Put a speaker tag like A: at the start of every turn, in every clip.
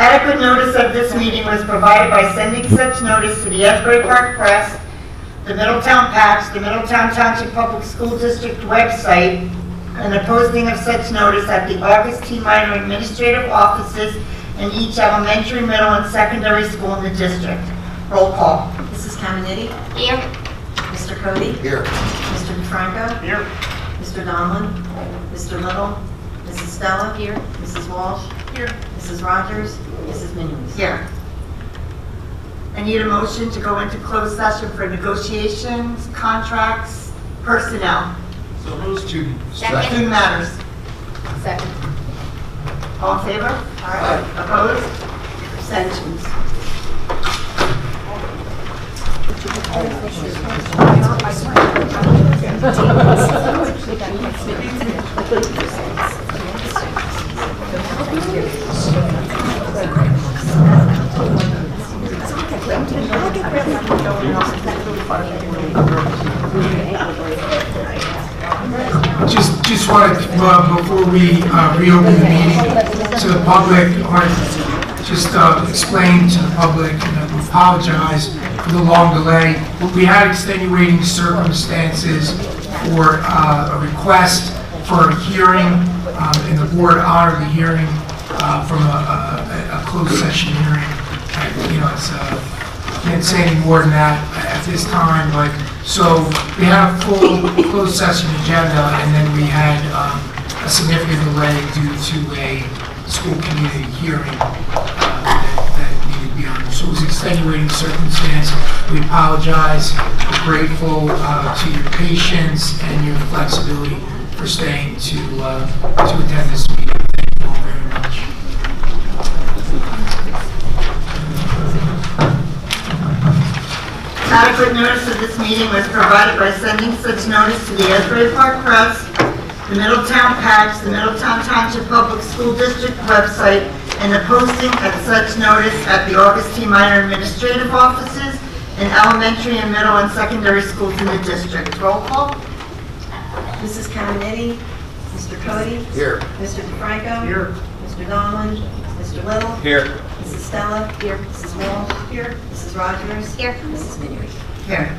A: Adequate notice of this meeting was provided by sending such notice to the Asbury Park Press, the Middletown Patch, the Middletown Township Public School District website, and the posting of such notice at the August T. Minor administrative offices in each elementary, middle, and secondary school in the district. Roll call.
B: Mrs. Caminetti?
C: Here.
B: Mr. Cody?
D: Here.
B: Mr. DeFranco?
D: Here.
B: Mr. Donlin? Mr. Little? Mrs. Stella?
C: Here.
B: Mrs. Walsh?
C: Here.
B: Mrs. Rogers? Mrs. Minuis?
A: Here. I need a motion to go into closed session for negotiations, contracts, personnel,
D: So those two.
A: student matters.
C: Second.
A: All in favor?
D: Aye.
A: Opposed? Abstentions?
E: Just wanted, before we reopen the meeting to the public, I want to just explain to the public and apologize for the long delay. We had extenuating circumstances for a request for a hearing, and the board honored the hearing from a closed session hearing. Can't say any more than that at this time, but so we had a full closed session agenda, and then we had a significant delay due to a school community hearing that needed to be on. So it was extenuating circumstance. We apologize. We're grateful to your patience and your flexibility for staying to attend this meeting. Thank you all very much.
A: Adequate notice of this meeting was provided by sending such notice to the Asbury Park Press, the Middletown Patch, the Middletown Township Public School District website, and the posting of such notice at the August T. Minor administrative offices in elementary and middle and secondary schools in the district. Roll call.
B: Mrs. Caminetti? Mr. Cody?
D: Here.
B: Mr. DeFranco?
D: Here.
B: Mr. Donlin? Mr. Little?
D: Here.
B: Mrs. Stella?
C: Here.
B: Mrs. Walsh? Here. Mrs. Rogers?
C: Here.
B: Mrs. Minuit?
A: Here.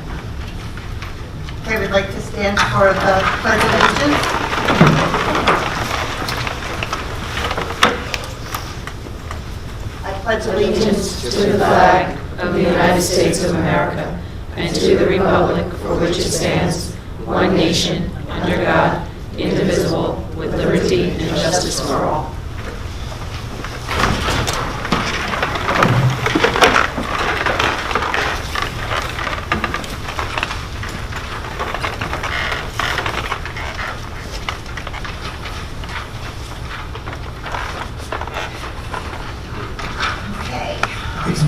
A: Okay, we'd like to stand for the Pledge of Allegiance. I pledge allegiance
F: To the flag of the United States of America and to the republic for which it stands, one nation, under God, indivisible, with liberty and justice for all.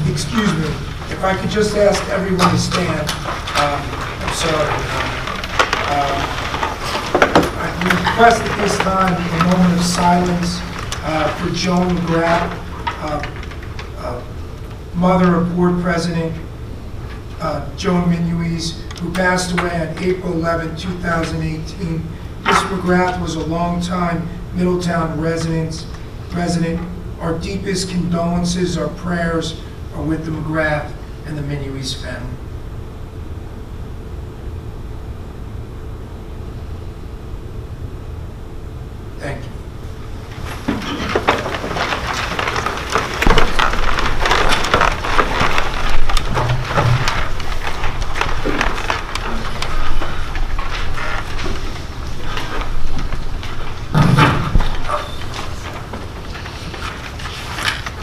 E: Excuse me, if I could just ask everyone to stand. I'm sorry. I request at this time a moment of silence for Joan McGrath, mother of Board President Joan Minuis, who passed away on April 11, 2018. Ms. McGrath was a longtime Middletown resident. Our deepest condolences, our prayers are with the McGrath and the Minuis family. Thank you.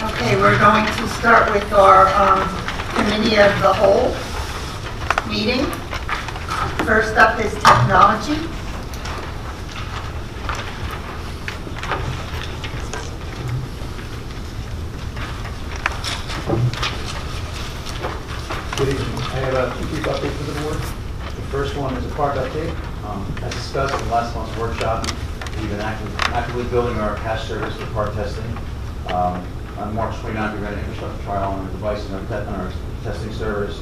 A: Okay, we're going to start with our Committee of the Whole meeting. First up is technology.
G: Good evening. I have two brief updates for the board. The first one is a park update. As discussed in last month's workshop, we've been actively building our cash service for park testing. On March 29th, we ran an infrastructure trial on our device and our testing servers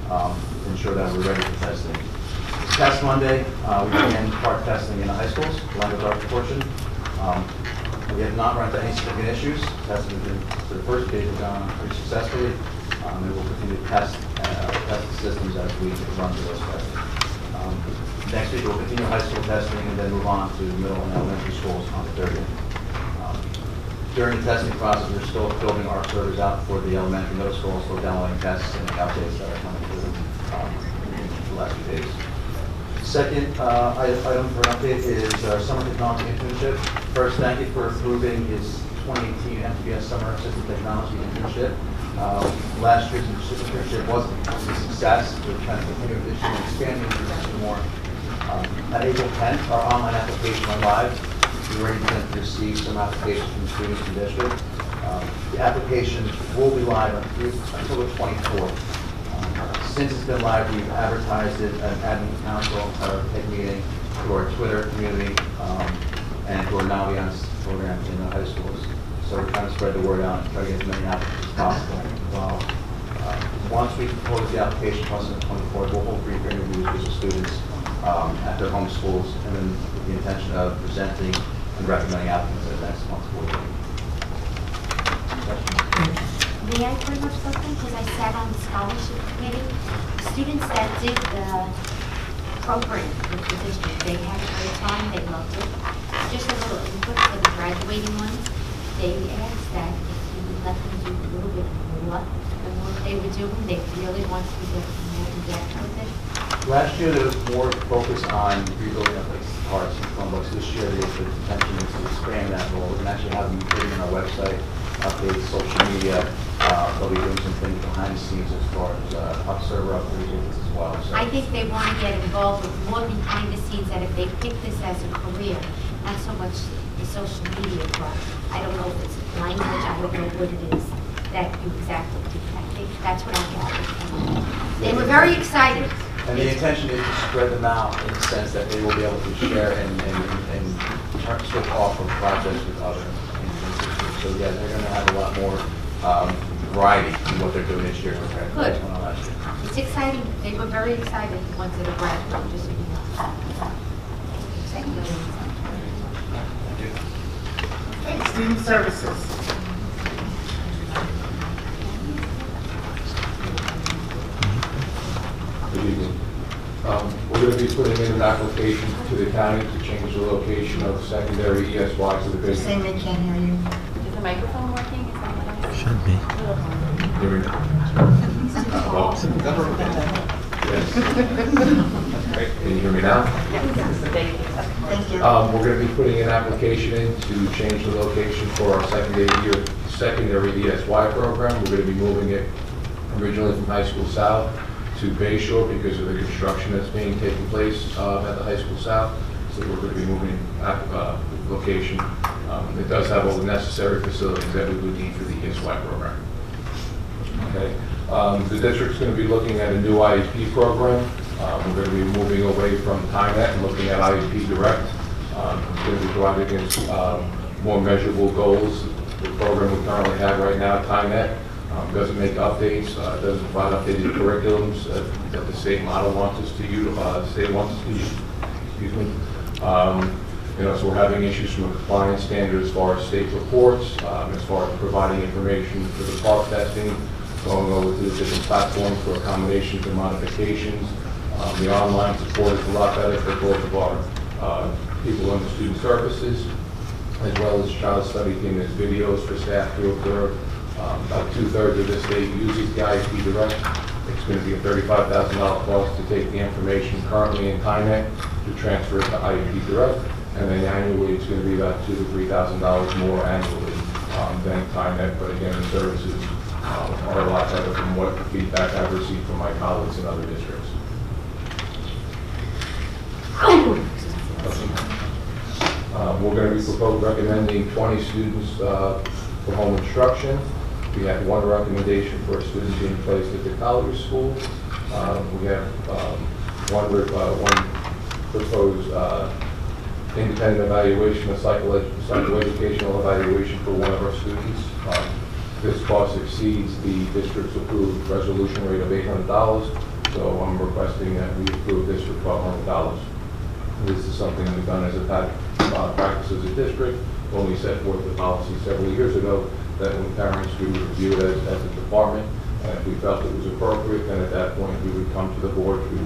G: to ensure that we're ready for testing. This past Monday, we began park testing in the high schools, the language arts portion. We have not run into any significant issues. Testing has been, for the first phase, has gone pretty successfully. And we'll continue to test the systems as we run through those tests. Next week, we'll continue high school testing and then move on to middle and elementary schools on the 30th. During the testing process, we're still building our servers out for the elementary, middle schools, still downloading tests and updates that are coming through the last few days. Second item for an update is our summer technology internship. First, thank you for approving his 2018 MTBS Summer Assistant Technology Internship. Last year's internship was a success. We're trying to continue this year and expand the internship more. At April 10th, our online application went live. We already began to receive some applications from students in the district. The application will be live until the 24th. Since it's been live, we've advertised it at Admin Council, our tech meeting, to our Twitter community, and to our Naviance program in the high schools. So we're trying to spread the word out and try to get as many applicants as possible involved. Once we close the application process on the 24th, we'll hold brief interviews with the students at their home schools, and then with the intention of presenting and recommending applicants at the next month's board meeting.
C: May I bring up something? Because I sat on the scholarship committee. Students that did the program with the district, they had a great time, they loved it. Just a little input for the graduating ones. They asked that if you would let them do a little bit more than what they were doing, they really wanted to get more in depth with it.
G: Last year, there was more focus on rebuilding of like parts and Chromebooks. This year, the intention is to expand that role. We're going to actually have them putting on our website, updates, social media. They'll be doing some things behind the scenes as far as up server upgrades as well. So.
C: I think they want to get involved with more behind the scenes, that if they pick this as a career, not so much the social media part. I don't know if it's language, I don't know what it is that you exactly do. I think that's what I got. They were very excited.
G: And the intention is to spread them out in the sense that they will be able to share and switch off of projects with other institutions. So yeah, they're going to have a lot more variety in what they're doing this year compared to what's going on last year.
C: It's exciting. They were very excited, the ones that are graduating, just so you know. Thank you.
A: Okay, student services.
D: Good evening. We're going to be putting in an application to the county to change the location of secondary ESY to the
A: They're
D: base.
A: saying they can't hear you.
F: Is the microphone working? Is that what I
H: Should be.
D: Hear me now? Yes. Great. Can you hear me now?
A: Thank you.
D: We're going to be putting an application in to change the location for our secondary ESY program. We're going to be moving it originally from High School South to Bay Shore because of the construction that's being taken place at the High School South. So we're going to be moving the location. It does have all the necessary facilities that we would need for the ESY program. Okay. The district's going to be looking at a new IEP program. We're going to be moving away from TimeNet and looking at IEP Direct. It's going to be providing us more measurable goals. The program we currently have right now, TimeNet, doesn't make updates, doesn't provide updated curriculums that the state model wants us to utilize. State wants us to use. Excuse me. So we're having issues from a compliance standard as far as state reports, as far as providing information for the park testing, going over to the different platforms for accommodations and modifications. The online support is a lot better for both of our people in the student services, as well as child study team. There's videos for staff to observe. About 2/3 of the state uses the IEP Direct. It's going to be a $35,000 cost to take the information currently in TimeNet to transfer it to IEP Direct, and then annually it's going to be about $2,000 to $3,000 more annually than TimeNet. But again, the services are a lot better from what feedback I've received from my colleagues in other districts. We're going to be recommending 20 students for home instruction. We have one recommendation for a student being placed at the Collier School. We have one proposed independent evaluation, a psychoeducational evaluation for one of our students. This cost exceeds the district's approved resolution rate of $800, so I'm requesting that we approve this for $1,200. This is something we've done as a practice as a district. when we set forth the policy several years ago, that when parents, we would review it as a department, and if we felt it was appropriate, then at that point, we would come to the board to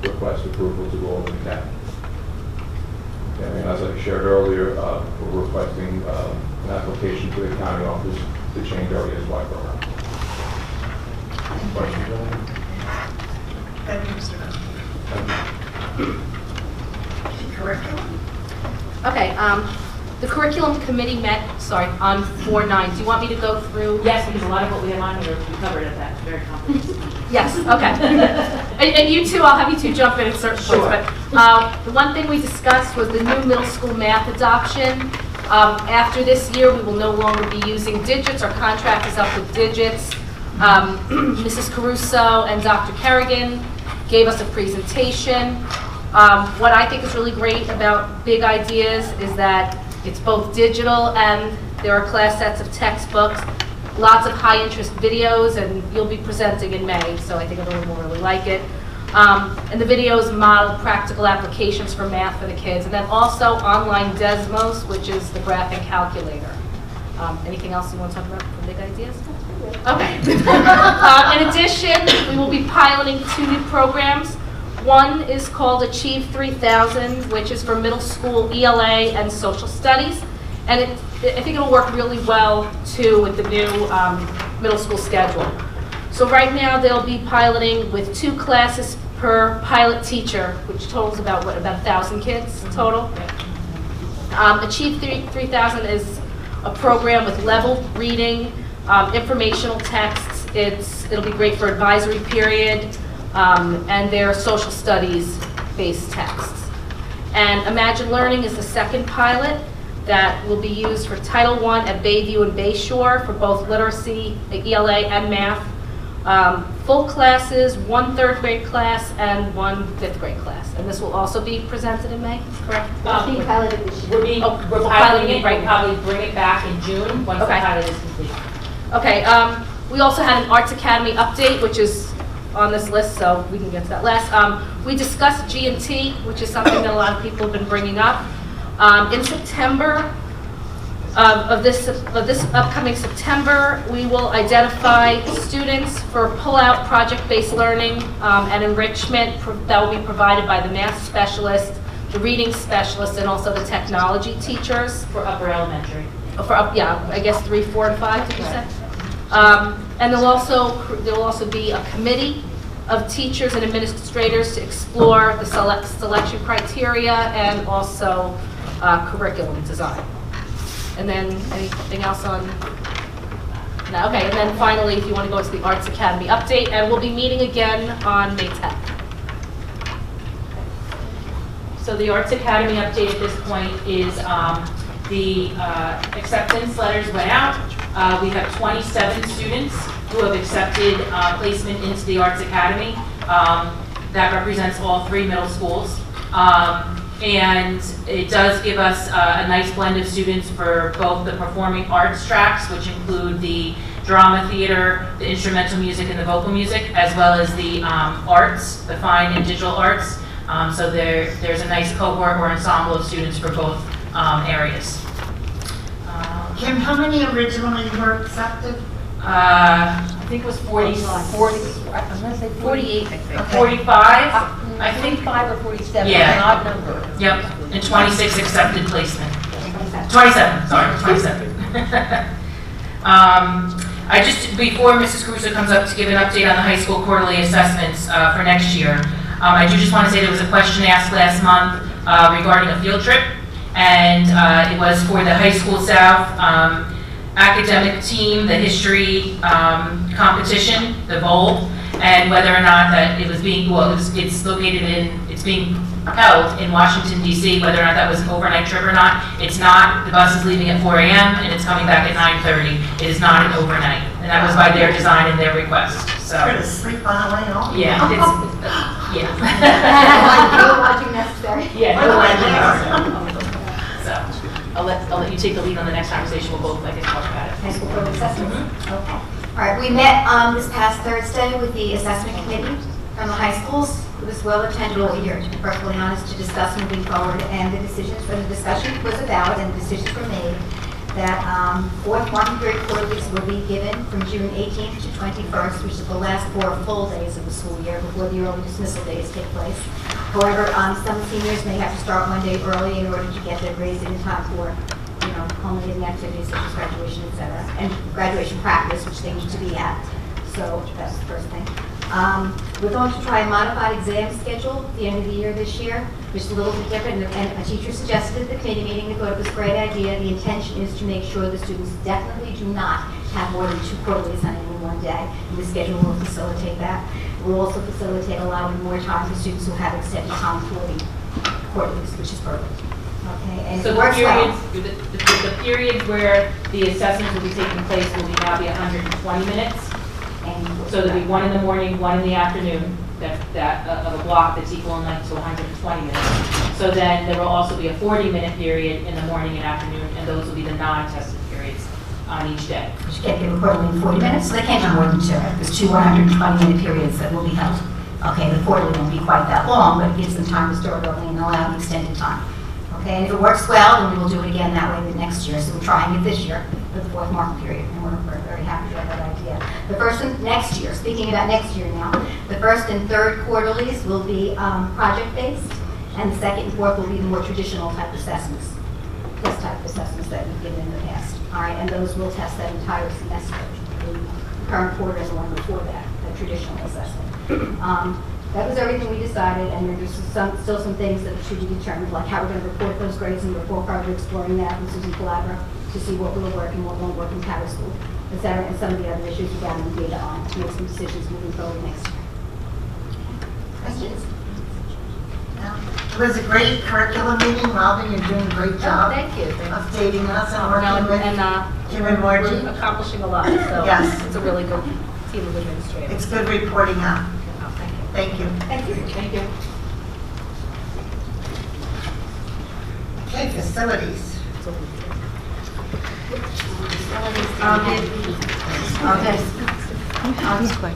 D: request approval to go over the cap. And as I shared earlier, we're requesting an application to the county office to change our ESY program. Questions?
A: Thank you, Mr. Miller. Curriculum?
H: Okay, the curriculum committee met, on 4/9. Do you want me to go through?
I: Yes, because a lot of what we have on here, we covered at that very comprehensive.
H: Yes, okay. And you two, I'll have you two jump in at certain points. But the one thing we discussed was the new middle school math adoption. After this year, we will no longer be using digits. Our contract is up with digits. Mrs. Caruso and Dr. Kerrigan gave us a presentation. What I think is really great about Big Ideas is that it's both digital and there are class sets of textbooks, lots of high-interest videos, and you'll be presenting in May, so I think everyone will really like it. And the videos model practical applications for math for the kids, and then also online Desmos, which is the graphing calculator. Anything else you want to talk about for Big Ideas? Okay. In addition, we will be piloting 2 new programs. One is called Achieve 3000, which is for middle school ELA and social studies. And I think it'll work really well, too, with the new middle school schedule. So right now, they'll be piloting with 2 classes per pilot teacher, which totals about 1,000 kids total. Achieve 3000 is a program with level reading, informational texts. It'll be great for advisory period, and their social studies-based texts. And Imagine Learning is the second pilot that will be used for Title I at Bayview and Bayshore for both literacy, ELA, and math. Full classes, 1 3rd grade class and 1 5th grade class. And this will also be presented in May, correct?
I: We're piloting it,
H: right
I: we'll
H: now.
I: probably bring it back in June, once the
H: Okay.
I: pilot is complete.
H: Okay, we also had an Arts Academy update, which is on this list, so we can get to that last. We discussed G&T, which is something that a lot of people have been bringing up. In September of this upcoming September, we will identify students for pull-out project-based learning and enrichment that will be provided by the math specialist, the reading specialist, and also the technology teachers.
I: For upper elementary.
H: I guess 3, 4, and 5, did you say? And there will also be a committee of teachers and administrators to explore the selection criteria and also curriculum design. And then anything else on? No, okay, and then finally, if you want to go to the Arts Academy update, and we'll be meeting again on May 10th.
I: So the Arts Academy update at this point is the acceptance letters went out. We have 27 students who have accepted placement into the Arts Academy. That represents all 3 middle schools. And it does give us a nice blend of students for both the performing arts tracks, which include the drama theater, the instrumental music, and the vocal music, as well as the arts, the fine and digital arts. So there's a nice cohort or ensemble of students for both areas.
A: Kim, how many originally were accepted?
I: I think it was 40,
B: I'm going to say
H: 48, I think.
I: 45, I think.
B: 45 or 47,
I: Yeah.
B: an odd number.
I: Yep, and 26 accepted placement. 27, sorry, 27. I just, before Mrs. Caruso comes up to give an update on the high school quarterly assessments for next year, I do just want to say there was a question asked last month regarding a field trip, and it was for the High School South academic team, the history competition, the bowl, and whether or not that it was being, it's being held in Washington, D.C., whether or not that was an overnight trip or not. It's not. The bus is leaving at 4 a.m. and it's coming back at 9:30. It is not an overnight, and that was by their design and their request. So.
A: Try to sleep on the way home?
I: Yeah, yeah.
C: No lodging necessary.
I: Yeah,
A: By
I: no
A: the way,
I: lodging. So, I'll let you take the lead on the next conversation. We'll both, I guess, talk about it.
C: High school program assessment? Okay. All right, we met this past Thursday with the assessment committee from the high schools.
J: It was well attended all year, to be perfectly honest, to discuss moving forward, and the discussion was about, and the decisions were made, that fourth marking period quarterlies will be given from June 18th to 21st, which is the last 4 full days of the school year before the early dismissal days take place. However, some seniors may have to start 1 day early in order to get their grades in time for, culminating activities such as graduation, et cetera, and graduation practice, which they need to be at. So that's the first thing. We're going to try a modified exam schedule at the end of the year this year, which is a little bit different, and a teacher suggested at the committee meeting, they thought it was a great idea. The intention is to make sure the students definitely do not have more than 2 quarterlies on any one day, and the schedule will facilitate that. It will also facilitate allowing more time for students who have extended time for the quarterlies, which is perfect. Okay, and
I: So
J: it works well.
I: the periods where the assessments will be taking place will now be 120 minutes.
J: And
I: So there'll be 1 in the morning, 1 in the afternoon, of a block that's equal in length to 120 minutes. So then there will also be a 40-minute period in the morning and afternoon, and those will be the non-tested periods on each day.
J: You can't give a quarterly in 40 minutes, so they can't do more than 2. There's 2 120-minute periods that will be held. Okay, the quarterly won't be quite that long, but it gives them time to start early and allow the extended time. Okay, and if it works well, then we will do it again that way the next year. So we're trying it this year for the 4th marking period, and we're very happy with that idea. The first and next year, speaking about next year now, the 1st and 3rd quarterlies will be project-based, and the 2nd and 4th will be the more traditional type assessments, test type assessments that we've given in the past. All right, and those will test that entire semester, the current quarter and the one before that, the traditional assessment. That was everything we decided, and there's still some things that should be determined, like how we're going to report those grades in the report card. We're exploring that with Susan Calabra to see what will work and what won't work in Power School, et cetera, and some of the other issues we're gathering data on to make some decisions moving forward next year. Questions?
A: It was a great curriculum meeting. Robin, you're doing a great job.
B: Thank you.
A: Updating us and working with Jim and Margie.
B: We're accomplishing a lot, so
A: Yes.
B: it's a really good team of administrators.
A: It's good reporting out.
B: Oh, thank you.
A: Thank you.
J: Thank you.
B: Thank you.
A: Okay, facilities.
K: I'll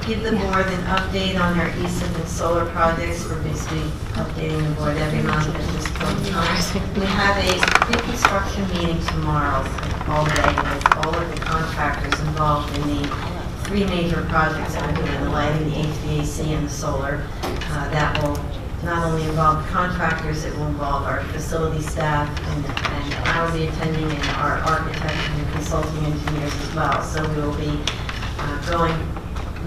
K: give the board an update on our ESIM and solar projects. We're basically updating the board every month at this point in time. We have a pre-construction meeting tomorrow, all day, with all of the contractors involved in the 3 major projects that we're doing, the lighting, the HVAC, and the solar. That will not only involve the contractors, it will involve our facility staff and I will be attending, and our architects and consulting engineers as well. So we will be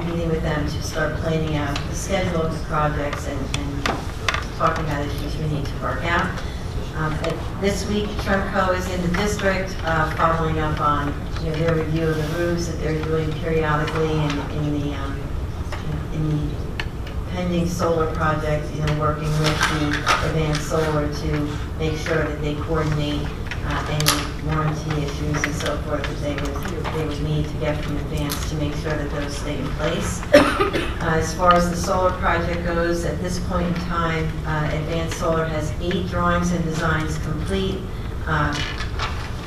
K: meeting with them to start planning out the schedule of the projects and talking about issues we need to work out. This week, Tremco is in the district, following up on their review of the roofs that they're doing periodically, and in the pending solar project, working with the Advanced Solar to make sure that they coordinate any warranty issues and so forth that they would need to get from Advanced to make sure that those stay in place. As far as the solar project goes, at this point in time, Advanced Solar has 8 drawings and designs complete.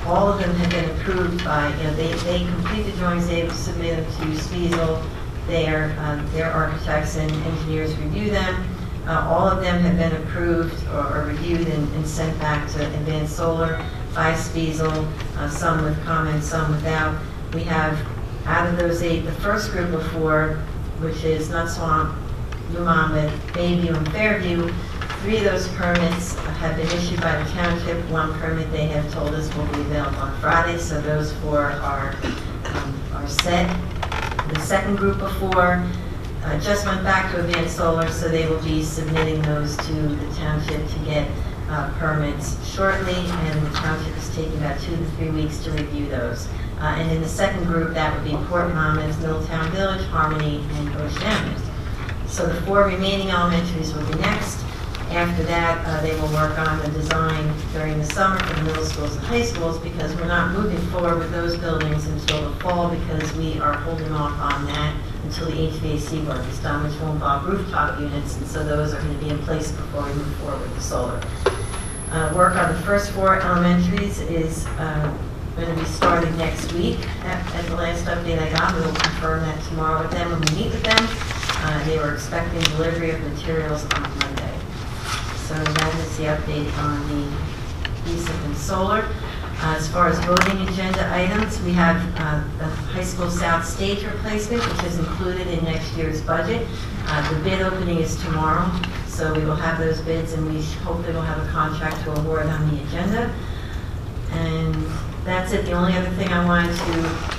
K: All of them have been approved by, they complete the drawings, they submit them to Spiesel. Their architects and engineers review them. All of them have been approved or reviewed and sent back to Advanced Solar by Spiesel, some with comments, some without. We have, out of those 8, the first group of 4, which is Nut Swamp, New Monmouth, Bayview, and Fairview. 3 of those permits have been issued by the township. 1 permit they have told us will be available on Friday, so those 4 are set. The second group of 4 just went back to Advanced Solar, so they will be submitting those to the township to get permits shortly, and the township is taking about 2 to 3 weeks to review those. And in the second group, that would be Port Monmouth, Middletown Village, Harmony, and Ocean Avenue. So the 4 remaining elementaries will be next. After that, they will work on the design during the summer for the middle schools and high schools, because we're not moving forward with those buildings until the fall, because we are holding off on that until the HVAC work is done, which will involve rooftop units, and so those are going to be in place before we move forward with the solar. Work on the first 4 elementaries is going to be starting next week. At the last update I got, we will confirm that tomorrow with them when we meet with them. They were expecting delivery of materials on Monday. So that is the update on the ESIP and solar. As far as voting agenda items, we have the High School South stage replacement, which is included in next year's budget. The bid opening is tomorrow, so we will have those bids, and we hopefully will have a contract to award on the agenda. And that's it. The only other thing I wanted to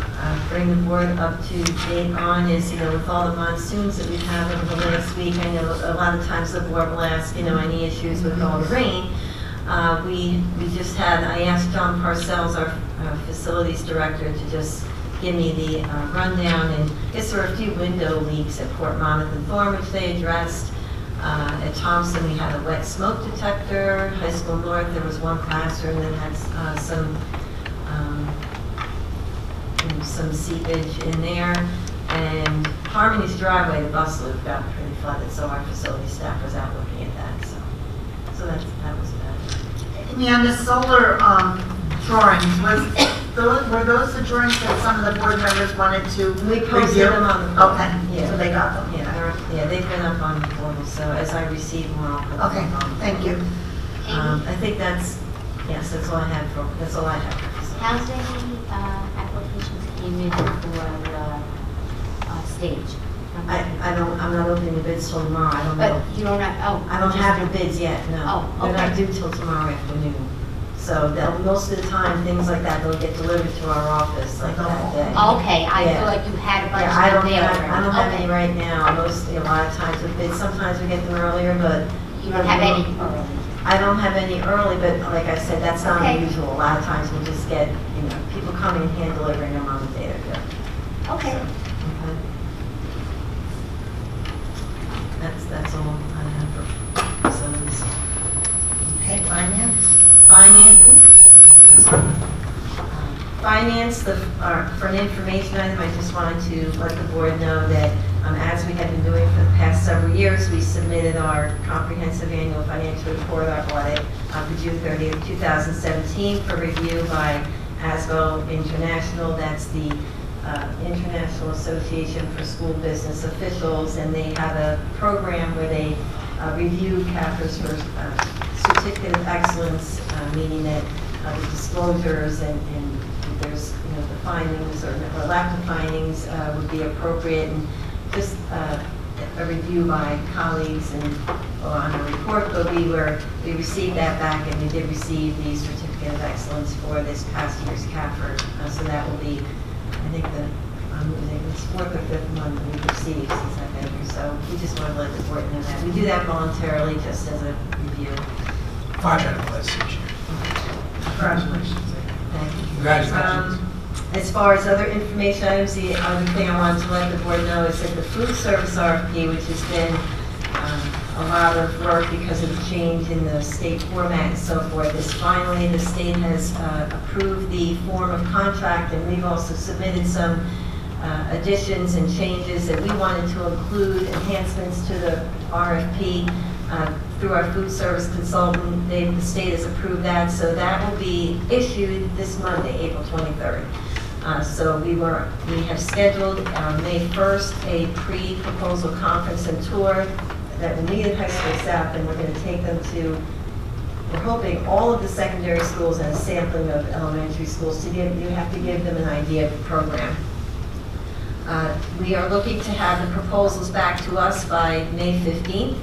K: bring the board up to date on is, with all the monsoons that we've had over the last week, I know a lot of times the board will ask, any issues with all the rain. We just had, I asked John Parcells, our facilities director, to just give me the rundown, and I guess there were a few window leaks at Port Monmouth and Thorne, which they addressed. At Thompson, we had a wet smoke detector. High School North, there was one classroom that had some seepage in there. And Harmony's driveway, the bus loop got pretty flooded, so our facility staff was out looking at that. So that was that.
A: Yeah, the solar drawings, were those the drawings that some of the board members wanted to
K: We posted
A: review?
K: them on the portal.
A: Okay,
K: Yeah.
A: so they got them?
K: They've been up on the portal, so as I receive more, I'll put them
A: Okay,
K: on.
A: thank you.
K: I think that's all I have for.
C: How's any applications came in for stage?
K: I'm not opening the bids till tomorrow, I don't know.
C: But you don't have,
K: I don't have the bids yet, no.
C: Oh,
K: They're not
C: okay.
K: due till tomorrow afternoon. So most of the time, things like that, they'll get delivered to our office like that day.
C: Okay, I
K: Yeah.
C: feel like you had a bunch
K: Yeah, I
C: of
K: don't
C: them there
K: have,
C: already.
K: I don't have
C: Okay.
K: any right now. A lot of times with bids, sometimes we get them earlier, but.
C: You don't have any early?
K: I don't have any early, but like I said, that's not
C: Okay.
K: unusual. A lot of times we just get, people coming and hand delivering them on the day they're due.
C: Okay.
K: Okay. That's all I have for facilities.
A: Okay, finance?
K: Finance, for an information item, I just wanted to let the board know that as we have been doing for the past several years, we submitted our comprehensive annual financial report, our audit, for June 30th, 2017 for review by ASBO International. That's the International Association for School Business Officials, and they have a program where they review CAFRs for certificate of excellence, meaning that the disclosures and if there's the findings or lack of findings would be appropriate, and just a review by colleagues and on a report will be where we received that back, and we did receive the certificate of excellence for this past year's CAFR. So that will be, I think it's fourth or fifth one that we've received since I've been here. So we just want to let the board know that. We do that voluntarily just as a review.
E: 500 plus each year.
A: Congratulations.
K: Thank you.
E: Congratulations.
K: As far as other information items, the other thing I wanted to let the board know is that the food service RFP, which has been a lot of work because of the change in the state format and so forth, is finally the state has approved the form of contract, and we've also submitted some additions and changes that we wanted to include, enhancements to the RFP through our food service consultant. The state has approved that, so that will be issued this Monday, April 23rd. So we have scheduled May 1st a pre-proposal conference and tour that will meet at High School South, and we're going to take them to, we're hoping, all of the secondary schools and a sampling of elementary schools to give, you have to give them an idea of the program. We are looking to have the proposals back to us by May 15th.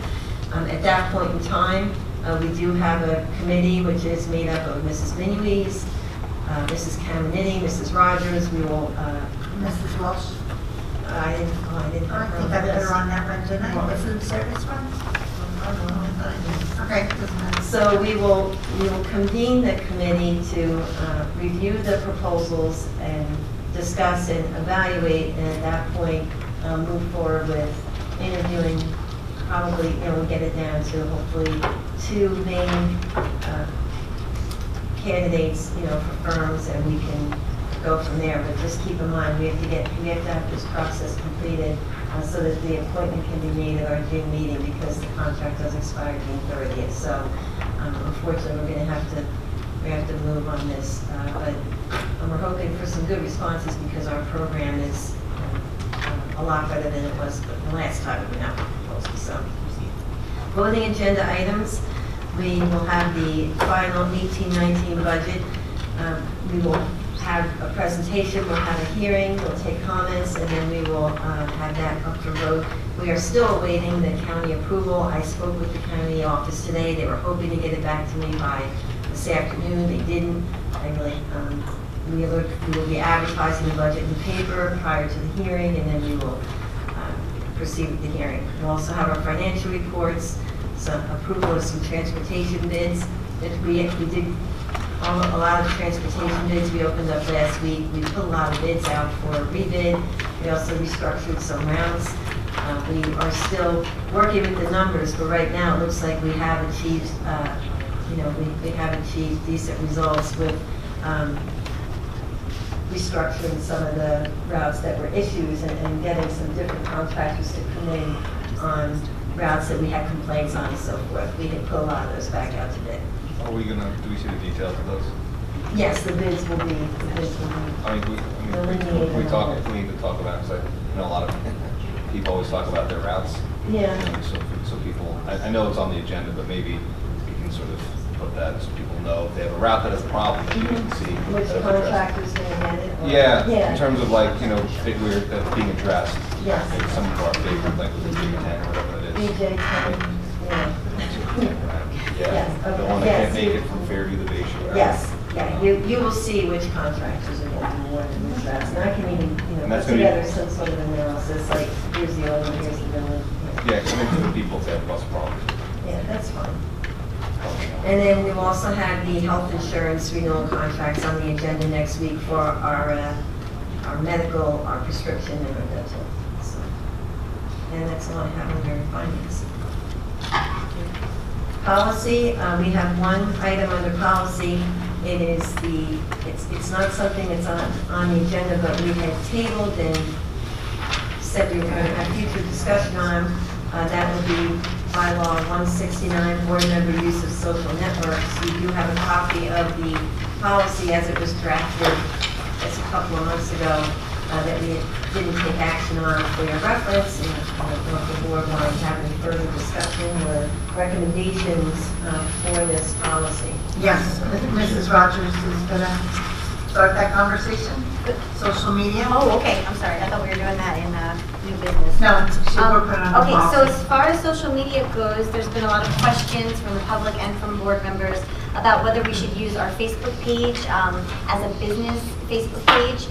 K: At that point in time, we do have a committee which is made up of Mrs. Minuis, Mrs. Caminiti, Mrs. Rogers. We will,
A: Mrs. Walsh?
K: I didn't
A: I think I put her on that one tonight, the food service one? Okay, doesn't matter.
K: So we will convene the committee to review the proposals and discuss and evaluate, and at that point, move forward with interviewing. Probably, we'll get it down to hopefully 2 main candidates, for firms, and we can go from there. But just keep in mind, we have to have this process completed so that the appointment can be made at our June meeting, because the contract does expire June 30th. So unfortunately, we're going to have to move on this, but we're hoping for some good responses because our program is a lot better than it was the last time we went out with proposals. So, voting agenda items, we will have the final 18-19 budget. We will have a presentation, we'll have a hearing, we'll take comments, and then we will have that up for vote. We are still awaiting the county approval. I spoke with the county office today. They were hoping to get it back to me by this afternoon. They didn't. We will be advertising the budget in the paper prior to the hearing, and then we will proceed with the hearing. We'll also have our financial reports, some approval of some transportation bids. We did a lot of transportation bids we opened up last week. We put a lot of bids out for rebid. We also restructured some rounds. We are still working with the numbers, but right now it looks like we have achieved, we have achieved decent results with restructuring some of the routes that were issues and getting some different contractors to come in on routes that we had complaints on and so forth. We can put a lot of those back out to bid.
L: Are we gonna, do we see the details of those?
K: Yes, the bids will be,
L: I mean, we need to talk about, because I know a lot of people always talk about their routes.
K: Yeah.
L: So people, I know it's on the agenda, but maybe we can sort of put that so people know if they have a route that has a problem, that you can see.
K: Which contractor's going to get it?
L: Yeah, in terms of like, figure that's being addressed.
K: Yes.
L: Like some of our favorite, like the BJ10 or whatever it is.
K: BJ10, yeah.
L: Yeah,
K: Yes,
L: the
K: okay.
L: one that
K: Yes,
L: can't make it from Fairview to Bay Shore.
K: Yes, yeah, you will see which contractors are going to do what and which routes. And I can even,
L: And
K: put
L: that's gonna be-
K: together some sort of analysis, like, here's the old one, here's the new one.
L: Yeah, coming to the people if they have bus problems.
K: Yeah, that's fine. And then we'll also have the health insurance renewal contracts on the agenda next week for our medical, our prescription, and our dental. So, and that's all I have under finance. Policy, we have one item under policy. It is it's not something that's on the agenda, but we had tabled and said we were going to have future discussion on. That would be bylaw 169, board member use of social networks. You do have a copy of the policy as it was drafted just a couple of months ago that we didn't take action on for your reference. And I don't know if the board wanted to have any further discussion or recommendations for this policy.
A: Yes, I think Mrs. Rogers is going to start that conversation. Social media?
C: Oh, okay, I'm sorry, I thought we were doing that in new business.
A: No, she will put it on the
C: Okay, so
A: policy.
C: as far as social media goes, there's been a lot of questions from the public and from board members about whether we should use our Facebook page as a business Facebook page.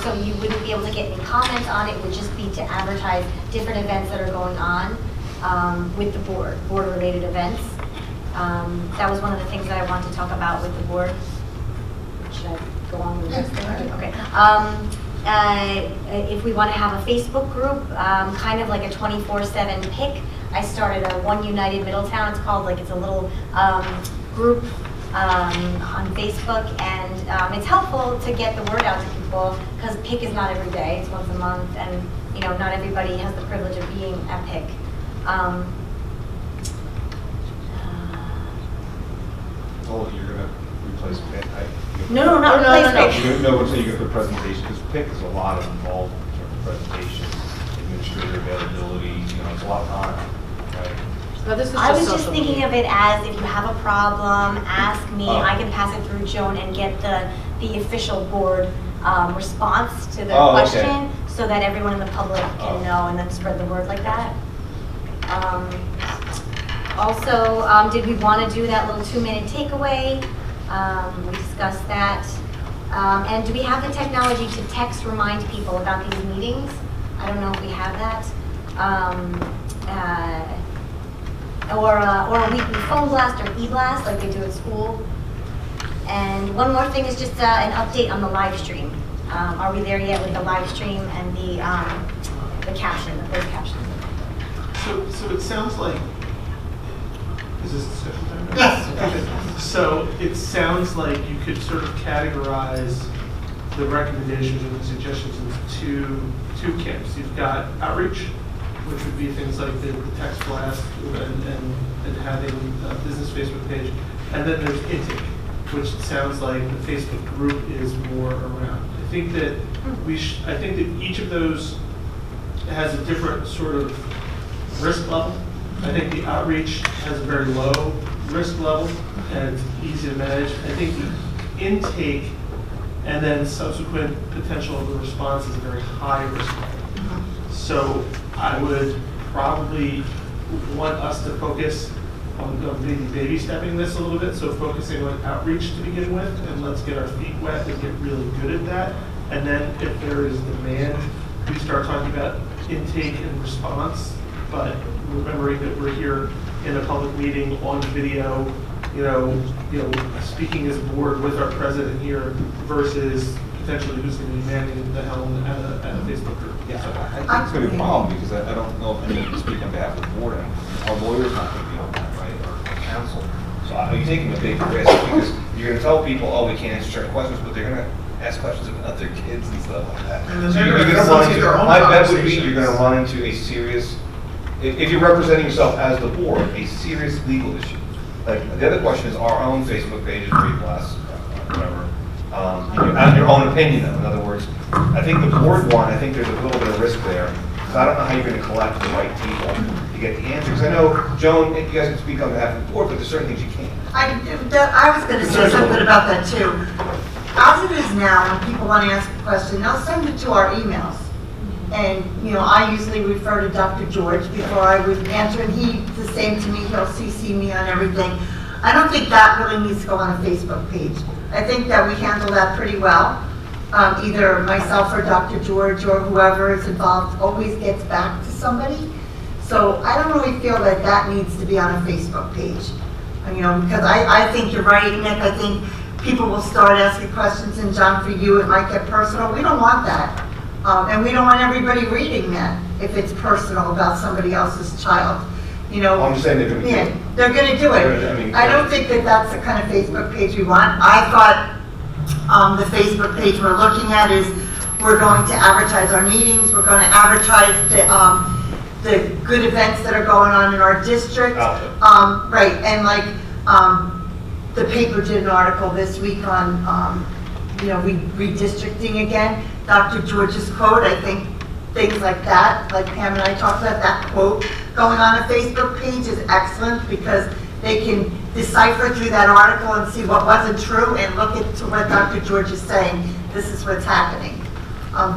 C: So you wouldn't be able to get any comments on it, it would just be to advertise different events that are going on with the board-related events. That was one of the things that I wanted to talk about with the board. Should I go on with this thing? Okay. If we want to have a Facebook group, kind of like a 24/7 pick, I started a One United Middletown. It's called, it's a little group on Facebook, and it's helpful to get the word out to people because PIC is not every day, it's once a month, and not everybody has the privilege of being at PIC.
L: Oh, you're gonna replace PIC?
C: No, not replace PIC.
L: No, but so you get the presentation, because PIC is a lot of involved in terms of presentation, administrator availability, it's a lot of time, right?
H: Well, this is
C: I was just
H: social
C: thinking
H: media.
C: of it as if you have a problem, ask me,
L: Oh.
C: I can pass it through Joan and get the official board response to the
L: Oh, okay.
C: question so that everyone in the public
L: Oh.
C: can know and then spread the word like that. Also, did we want to do that little 2-minute takeaway? We discussed that. And do we have the technology to text remind people about these meetings? I don't know if we have that. Or a weekly phone blast or e-blast like they do at school. And one more thing is just an update on the live stream. Are we there yet with the live stream and the caption, the closed caption?
M: So it sounds like, is this discussion time? now?
A: Yes.
M: Okay. So it sounds like you could sort of categorize the recommendations or the suggestions into two camps. You've got outreach, which would be things like the text blast and having a business Facebook page. And then there's intake, which sounds like the Facebook group is more around. I think that each of those has a different sort of risk level. I think the outreach has a very low risk level and it's easy to manage. I think the intake and then subsequent potential of the response is a very high risk level. So I would probably want us to focus on maybe baby stepping this a little bit, so focusing on outreach to begin with, and let's get our feet wet and get really good at that. And then if there is demand, we start talking about intake and response, but remembering that we're here in a public meeting on video, speaking as a board with our president here versus potentially who's going to be manning the helm at a Facebook group.
L: Yeah, I think it's going to be a problem because I don't know if anyone can speak on behalf of the board. Our lawyer's not going to be on that, right, or counsel. So you're taking a big risk because you're going to tell people, oh, we can't answer certain questions, but they're going to ask questions about their kids and stuff like that.
M: And then
L: So
M: they're
L: you're
M: gonna
L: going to run
M: facilitate
L: into,
M: their own
L: my bet would be
M: conversations.
L: you're going to run into a serious, if you're representing yourself as the board, a serious legal issue. Like, the other question is our own Facebook page is free plus, whatever. Your own opinion, though. In other words, I think the board one, I think there's a little bit of risk there. So I don't know how you're going to collect the right people to get the answers. I know, Joan, you guys can speak on behalf of the board, but there's certain things you can't.
A: I was gonna say something about that too. As it is now, when people want to ask a question, they'll send it to our emails. And, I usually refer to Dr. George before I would answer, and he's the same to me, he'll CC me on everything. I don't think that really needs to go on a Facebook page. I think that we handle that pretty well. Either myself or Dr. George or whoever is involved always gets back to somebody. So I don't really feel that that needs to be on a Facebook page. Because I think you're right, Nick, I think people will start asking questions, and John, for you, it might get personal. We don't want that. And we don't want everybody reading that if it's personal about somebody else's child.
L: I'm just saying they're going to do it.
A: They're going to do it. I don't think that that's the kind of Facebook page we want. I thought the Facebook page we're looking at is we're going to advertise our meetings, we're going to advertise the good events that are going on in our district. Right, and like the paper did an article this week on redistricting again. Dr. George's quote, I think things like that, like Pam and I talked about, that quote going on a Facebook page is excellent because they can decipher through that article and see what wasn't true and look to what Dr. George is saying. This is what's happening.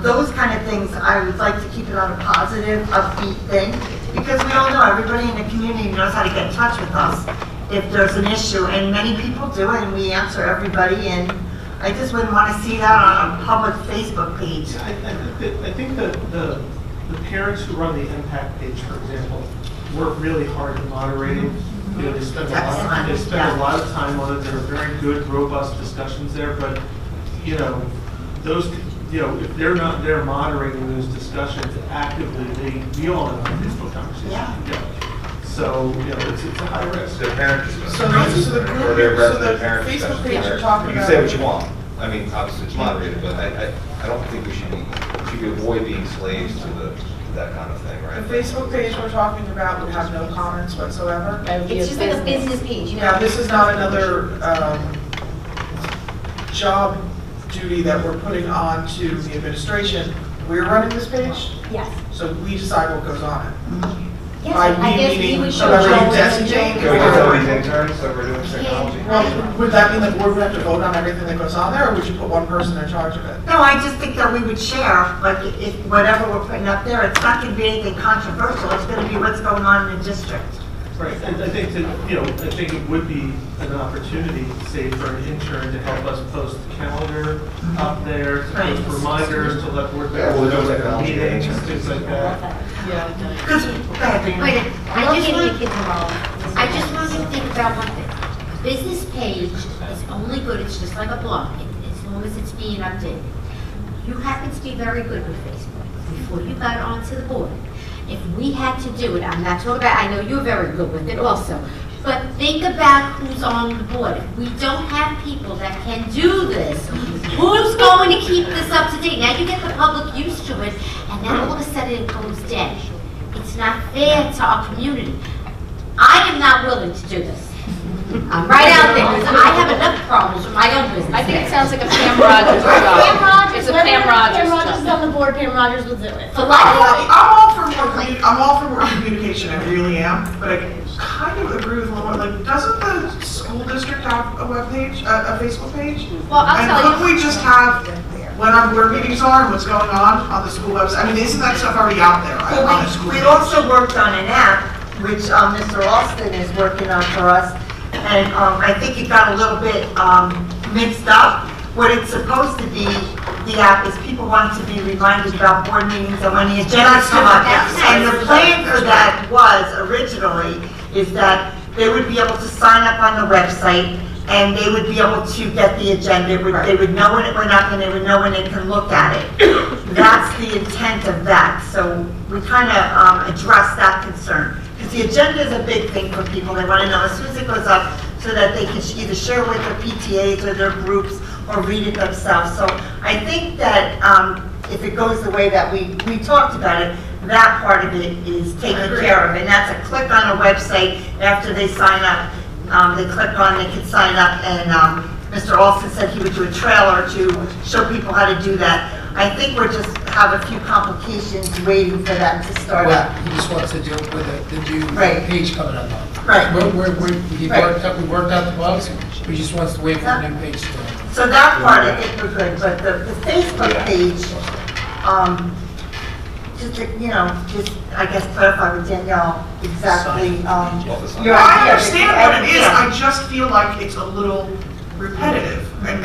A: Those kind of things, I would like to keep it on a positive, upbeat thing, because we all know everybody in the community knows how to get in touch with us if there's an issue, and many people do, and we answer everybody, and I just wouldn't want to see that on a public Facebook page.
M: I think that the parents who run the impact page, for example, work really hard at moderating. They spend a lot of time on it. There are very good, robust discussions there. But if they're not there moderating those discussions actively, we all know how Facebook conversations can go. So it's a high risk.
L: Their parents.
N: So the Facebook page you're talking
L: You
N: about.
L: can say what you want. I mean, obviously it's moderated, but I don't think we should avoid being slaves to that kind of thing, right?
N: The Facebook page we're talking about would have no comments whatsoever.
J: It's just like a business page,
N: Now, this is not another job duty that we're putting on to the administration. We're running this page,
J: Yes.
N: so we decide what goes on it.
J: Yes,
N: By
J: I
N: we
J: guess we
N: meaning
J: would show
N: whoever
J: Joel
N: you
J: and
N: designate.
L: Can we get some of these interns that we're doing technology?
N: Well, would that mean the board would have to vote on everything that goes on there, or would you put one person in charge of it?
A: No, I just think that we would share, like, if whatever we're putting up there, it's not going to be anything controversial. It's going to be what's going on in the district.
M: Right, and I think that, I think it would be an opportunity, say, for an intern to help us post the calendar up there, to
A: Right.
M: post reminders, to let board
L: Yeah, well,
M: members know
L: there's
M: that
L: technology
M: meetings,
L: interns.
M: things like that.
N: Yeah.
A: Because,
C: Wait, I just want you to think about one thing. Business page is only good, it's just like a blog, as long as it's being updated. You happen to be very good with Facebook before you got onto the board. If we had to do it, I'm not talking about, I know you're very good with it also, but think about who's on the board. If we don't have people that can do this, who's going to keep this up to date? Now you get the public used to it, and then all of a sudden it goes dead. It's not fair to our community. I am not willing to do this. I'm right out there, because I have enough problems with my own business.
H: I think it sounds like a Pam Rogers job.
C: Pam Rogers,
H: It's a Pam Rogers
C: Pam Rogers
H: job.
C: is on the board, Pam Rogers will do it. For
A: I'm
C: life.
A: all
N: I'm all for more communication, I really am, but I kind of agree with Lauren, like, doesn't the school district have a webpage, a Facebook page?
H: Well, I'll tell
N: And
H: you.
N: couldn't we just have when our board meetings are and what's going on the school website? I mean, isn't that stuff already out there on the school
A: We
N: page?
A: also worked on an app, which Mr. Alston is working on for us, and I think it got a little bit mixed up. What it's supposed to be, the app, is people want to be reminded about board meetings and when the agendas come up. And the plan for that was originally, is that they would be able to sign up on the website and they would be able to get the agenda. They would know when it went up and they would know when they can look at it. That's the intent of that. So we kind of address that concern. Because the agenda is a big thing for people. They want to know as soon as it goes up so that they can either share with their PTAs or their groups or read it themselves. So I think that if it goes the way that we talked about it, that part of it is taken care of. And that's a click on a website after they sign up. They click on, they can sign up, and Mr. Alston said he would do a trailer to show people how to do that. I think we're just have a few complications waiting for that to start
E: Well,
A: up.
E: he just wants to do it with the new
A: Right.
E: page coming up.
A: Right.
E: We worked out the bugs, we just wants to wait for the new page to.
A: So that part I think we're good, but the Facebook page, just to, just, I guess, clarify with Danielle exactly, your
N: I
A: idea.
N: understand what it is, I just feel like it's a little repetitive. And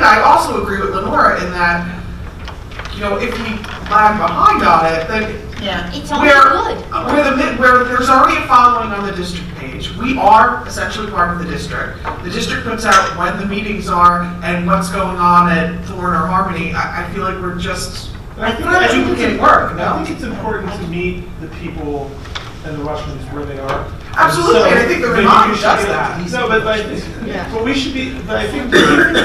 N: I also agree with Lenora in that, if we lag behind on it, then
A: Yeah.
C: It's only good.
N: where there's already a following on the district page, we are essentially part of the district. The district puts out when the meetings are and what's going on at Thorn or Harmony. I feel like we're just duplicating work,
M: I
N: no?
M: think it's important to meet the people and the Russians where they are.
N: Absolutely, and I think the
M: maybe
N: reminder
M: we should
N: does
M: get-
N: that.
M: No, but we should be, but I think the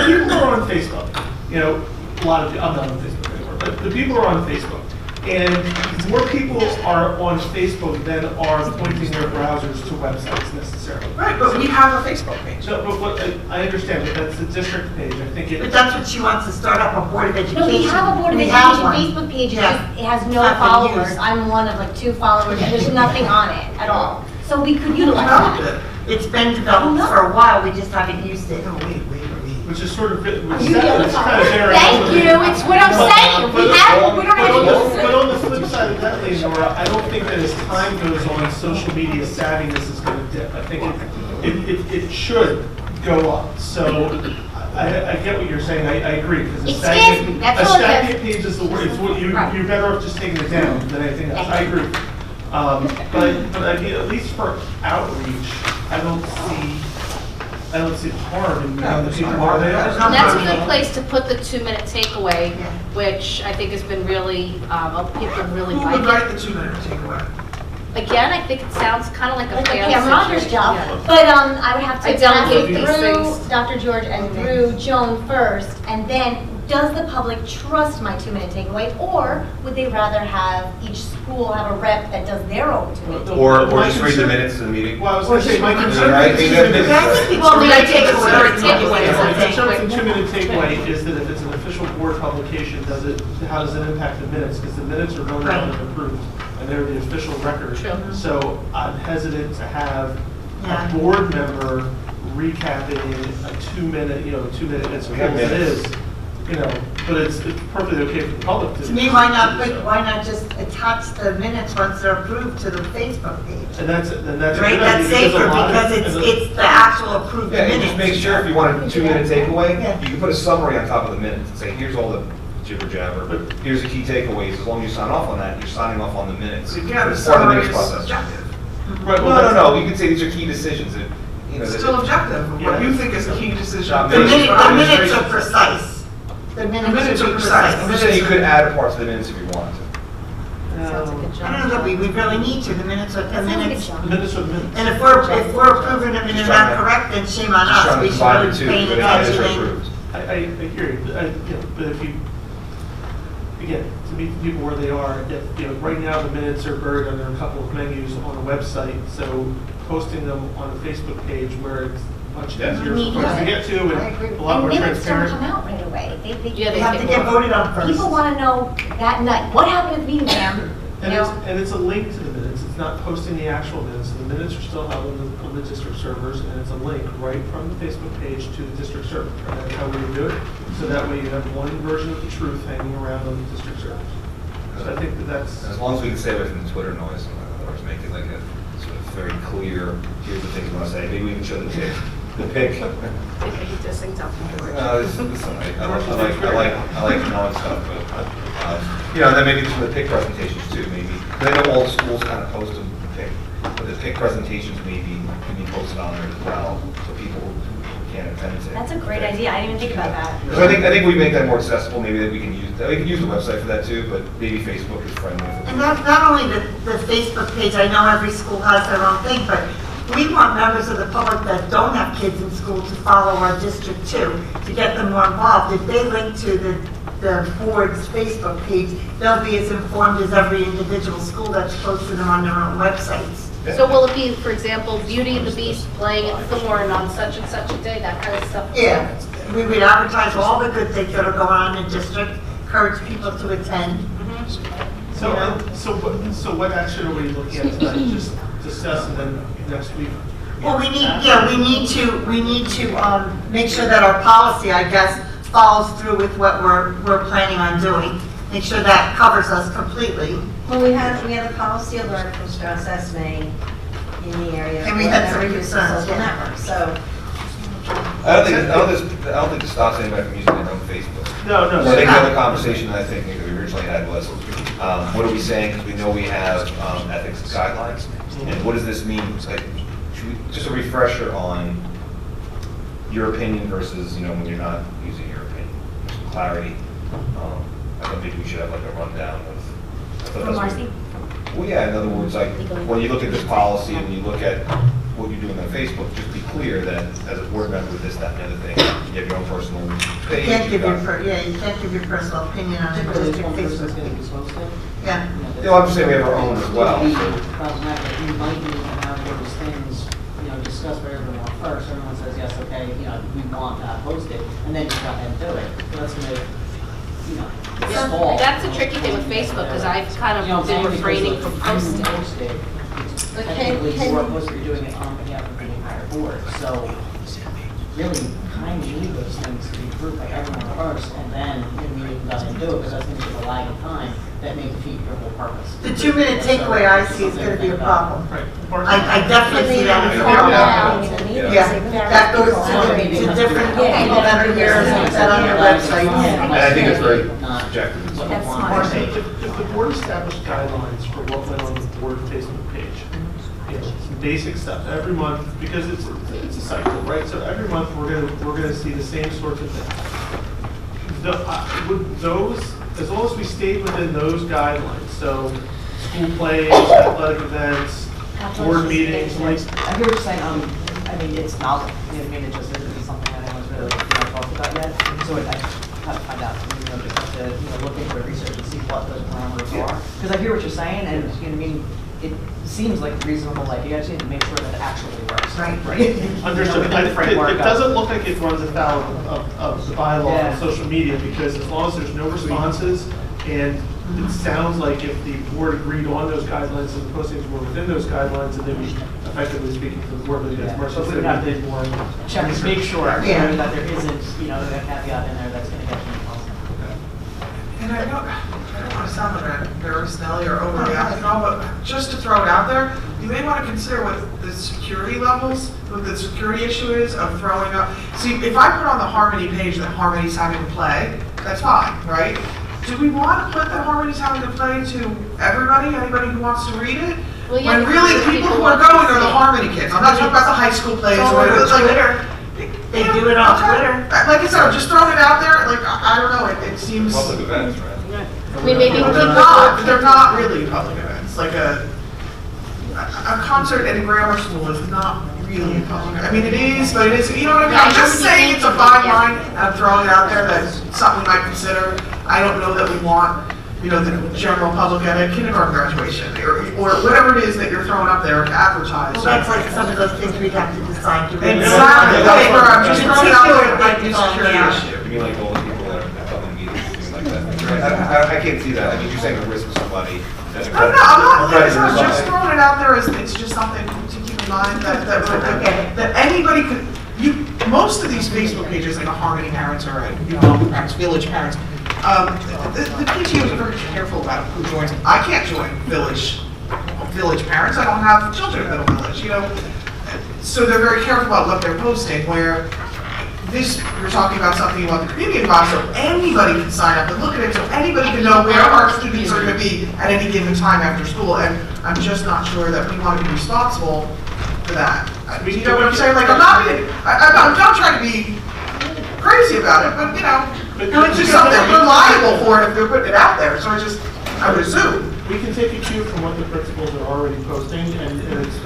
M: people who are on Facebook, a lot of, I'm not on Facebook anymore, but the people who are on Facebook, and more people are on Facebook than are pointing their browsers to websites necessarily.
N: Right, but we have a Facebook page.
M: No, but what, I understand, but that's the district page, I think
A: But
M: it,
A: that's what she wants to start up, a Board of Education.
C: No, we have a Board of
A: We have
C: Education
A: one.
C: Facebook page,
A: Yeah.
C: it has
A: It's
C: no
A: not been
C: followers.
A: used.
C: I'm one of like 2 followers, and there's nothing on it at all. So we could utilize
N: Developed
C: that.
N: it.
A: It's been developed for a while, we just haven't used it.
N: No, wait.
M: which is sort of, which
C: You get the
M: is kind of there.
C: Thank you, it's what I'm saying, we don't have
M: But on the flip side of that, Leonora, I don't think that as time goes on, social media savviness is going to dip. I think it should go up. So I get what you're saying, I agree. Because
C: It scares me, that's all it
M: A
C: does.
M: stagnant page is the word, it's what you're
C: Right.
M: better off just taking it down than anything else. I agree. But I mean, at least for outreach, I don't see harm in
N: No,
M: the
N: there's
M: people
N: no
M: where
N: harm
M: they
N: there.
M: are.
N: There's no
H: And that's a
N: harm.
H: good place to put the 2-minute takeaway, which I think has been really, people really
N: Who would
H: like
N: write the 2-minute takeaway?
H: it. Again, I think it sounds kind of like a
C: Like
H: fair
C: Pam Rogers'
H: situation.
C: job,
H: Yeah.
C: but I would have
H: I
C: to
H: delegate
C: pass
H: these
C: it
H: things.
C: through Dr. George and through Joan first, and then does the public trust my 2-minute takeaway, or would they rather have each school have a rep that does their own 2-minute takeaway?
L: Or
M: My
L: just read the
M: concern-
L: minutes of the meeting.
M: Well, I was going to say, my concern
L: Right,
M: with
L: maybe
M: the
L: that-
M: 2-minute
A: I think it's
H: Well,
A: really
H: the
A: a
H: idea is
A: takeaway.
H: sort of takeaway.
M: My concern
H: Takeaway.
M: with the 2-minute takeaway is that if it's an official board publication, how does it impact the minutes? Because the minutes are voted on and approved, and they're the official record.
H: True.
M: So I'm hesitant to have
A: Yeah.
M: a board member recapping a 2-minute, 2-minute, as
L: We
M: cool
L: have
M: as it
L: minutes.
M: is, but it's perfectly okay for the public to.
A: To me, why not
M: do so.
A: just attach the minutes once they're approved to the Facebook page?
M: And that's a
A: Right,
M: good
A: that's
M: idea,
A: safer
M: a lot of-
A: because it's the actual approved
L: Yeah, and
A: minutes.
L: just make sure if you want a 2-minute takeaway,
A: Yeah.
L: you can put a summary on top of the minutes and say, here's all the jibber jabber, but here's the key takeaways. As long as you sign off on that, you're signing off on the minutes.
N: Yeah, the
L: It's part of the
N: summary
L: minutes
N: is
L: process.
N: subjective.
M: Right,
L: No,
M: well,
L: no,
M: that's-
L: no, you can say these are key decisions that,
N: It's still objective, what you think is a key decision.
L: Not
A: The
L: me.
A: the minutes are precise. The
N: minutes are precise.
L: I'm just saying you could add a part to the minutes if you wanted to.
A: I don't know that we really need to, the minutes are the
C: That sounds like a
A: minutes.
C: job.
M: Minutes are minutes.
A: And if we're approving them and they're not correct, then shame on
L: Just
A: us.
L: trying to
A: We should
L: combine
A: really
L: the two,
A: pay
L: but the minutes are
A: attention.
L: approved.
M: I hear you, but if you, again, to meet the people where they are, right now the minutes are buried under a couple of menus on a website, so posting them on a Facebook page where it's much
L: Yeah.
M: easier for folks to get to and
A: I agree.
M: a lot more
C: And minutes don't
M: transparent.
C: come out right away.
H: Yeah,
A: They have to get voted on first.
C: People want to know that night, what happened at the meeting, Pam?
M: And it's a link to the minutes, it's not posting the actual minutes, the minutes are still held on the district servers, and it's a link right from the Facebook page to the district server. And that's how we would do it, so that way you have one version of the truth hanging around on the district servers. So I think that's...
L: As long as we can stay away from the Twitter noise, in other words, make it like a sort of very clear, here's the things we want to say, maybe we can show the pic. The pic.
F: Are you dissing something, George?
L: No, this is all right. I like knowing stuff, but, and then maybe some of the pic presentations too, maybe. Because I know all the schools kind of post them, the pic, but the pic presentations maybe can be posted on there as well, so people who can't attend to.
J: That's a great idea, I didn't even think about that.
L: So I think we make that more accessible, maybe that we can use the website for that too, but maybe Facebook is friendly.
A: And not only the Facebook page, I know every school has their own thing, but we want members of the public that don't have kids in school to follow our district too, to get them more involved. If they link to the board's Facebook page, they'll be as informed as every individual school that's posted them on their own websites.
H: So will it be, for example, Beauty and the Beast playing at Thorn on such and such a day, that kind of stuff?
A: Yeah, we would advertise all the good things that are going on in the district, encourage people to attend.
M: So what action are we looking at tonight? Just discuss and then next week?
A: Well, we need to make sure that our policy, I guess, follows through with what we're planning on doing. Make sure that covers us completely.
K: Well, we have a policy alert from Strauss Esme in the area.
A: And we had some
K: whenever use of
A: concerns,
K: social
A: yeah.
K: networks, so.
L: I don't think it stops anybody from using their own Facebook.
M: No.
L: So I think the other conversation that I think that we originally had was, what are we saying? Because we know we have ethics guidelines, and what does this mean? It's like, just a refresher on your opinion versus, when you're not using your opinion. Some clarity. I thought maybe we should have like a rundown of.
J: From Marcy?
L: Well, yeah. In other words, like when you look at this policy and you look at what you're doing on Facebook, just be clear that as a board member, this, that, and the other thing, you have your own personal page.
A: You can't give your personal opinion on the district Facebook page. Yeah.
L: I'm just saying we have our own as well.
O: Problematic. You might need to have those things, discussed by everyone first. Everyone says, yes, okay, we want that posted, and then you go ahead and do it. So that's going to, stall.
H: That's the tricky thing with Facebook, because I've kind of been refraining from posting.
O: Technically, you are supposed to be doing it on behalf of the entire board, so really, kind of need those things to be approved by everyone first, and then you can go ahead and do it, because that's going to be a lag of time that may defeat your whole purpose.
A: The 2-minute takeaway I see is going to be a problem.
M: Right.
A: I definitely see that as a problem. Yeah, that goes to different people that are here and set on their websites.
L: And I think it's very subjective.
J: That's
M: Marcy,
J: smart.
M: if the board established guidelines for what went on the board Facebook page, some basic stuff every month, because it's a cycle, right? So every month we're gonna see the same sorts of things. Would those, as long as we stayed within those guidelines, so school plays, athletic events, board meetings, like.
O: I hear what you're saying, it's novel, it just isn't something that anyone's really, talked about yet, so I have to find out, just have to, look into the research and see what those parameters are. Because I hear what you're saying, and, it seems like a reasonable idea, I just need to make sure that it actually works.
M: Right. Understood. It doesn't look like it runs afoul of the bylaw on social media, because as long as there's no responses, and it sounds like if the board agreed on those guidelines and the postings were within those guidelines, and then we effectively speaking to the board, as Marcia
O: But we
M: said,
O: would have
M: we
O: to
M: did more.
O: check to make sure
A: Yeah.
O: that there isn't, a caveat in there that's going to get me involved.
N: And I don't want to sound like a nervous Nelly or overreacting, but just to throw it out there, you may want to consider what the security levels, what the security issue is of throwing up. See, if I put on the Harmony page that Harmony's having to play, that's fine, right? Do we want to put that Harmony's having to play to anybody who wants to read it?
H: Well, yeah,
N: When really the people who are going are the Harmony kids. I'm not talking about the high school plays or whatever. It's like,
A: They do it on Twitter.
N: like I said, I'm just throwing it out there. Like I don't know. It seems.
L: Public events, right?
H: Maybe
N: But they're not really public events. Like a concert at a grammar school is not really a public event. I mean, it is, but it is, you know what I mean? I'm just saying it's a fine line, and I'm throwing it out there that's something we might consider. I don't know that we want, the general public at a kindergarten graduation, or whatever it is that you're throwing up there to advertise.
A: Well, that's like some of those things we'd have to decide to.
N: Exactly, I'm just throwing it out there, like, this security issue.
L: You mean like all the people that are coming to meetings, things like that? I can't see that. I mean, you're saying the risk of somebody that
N: I'm not, just throwing it out there as, it's just something to keep in mind that anybody could, most of these Facebook pages, like a Harmony Parents or a Parents, Village Parents, the PTOs are very careful about who joins. I can't join Village Parents, I don't have children in Middle Village, so they're very careful about what they're posting, where you're talking about something you want the community involved, so anybody can sign up and look at it, so anybody can know where our students are going to be at any given time after school, and I'm just not sure that we want to be responsible for that. You know what I'm saying? Like, I'm not trying to be crazy about it, but it's just something reliable for it if they're putting it out there, so I would assume.
M: We can take a cue from what the principals are already posting, and it's,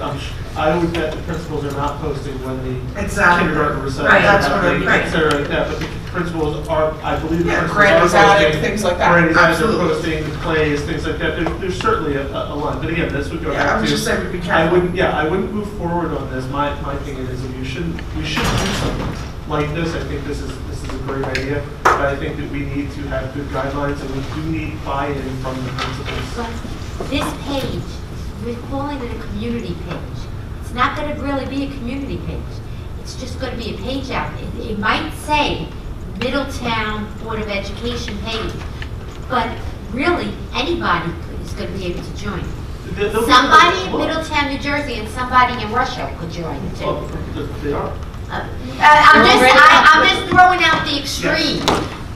M: I would bet the principals are not posting when the kindergarten recital.
N: Right, that's what I'm
M: right. Like that, but the principals are, I believe the principals
N: Granny's
M: are
N: Attic,
M: posting.
N: things like that.
M: Granny's Attic,
N: Absolutely.
M: they're posting the plays, things like that. There's certainly a line, but again, this would go back to.
N: I would just say we'd be
M: I
N: careful.
M: wouldn't move forward on this. My opinion is that we should do something like this. I think this is a great idea, but I think that we need to have good guidelines, and we do need buy-in from the principals.
C: But this page, we're calling it a community page. It's not going to really be a community page. It's just going to be a page out. It might say Middletown Board of Education page, but really anybody is going to be able to join. Somebody in Middletown, New Jersey, and somebody in Russia could join it too.
M: They are.
C: I'm just throwing out the extreme.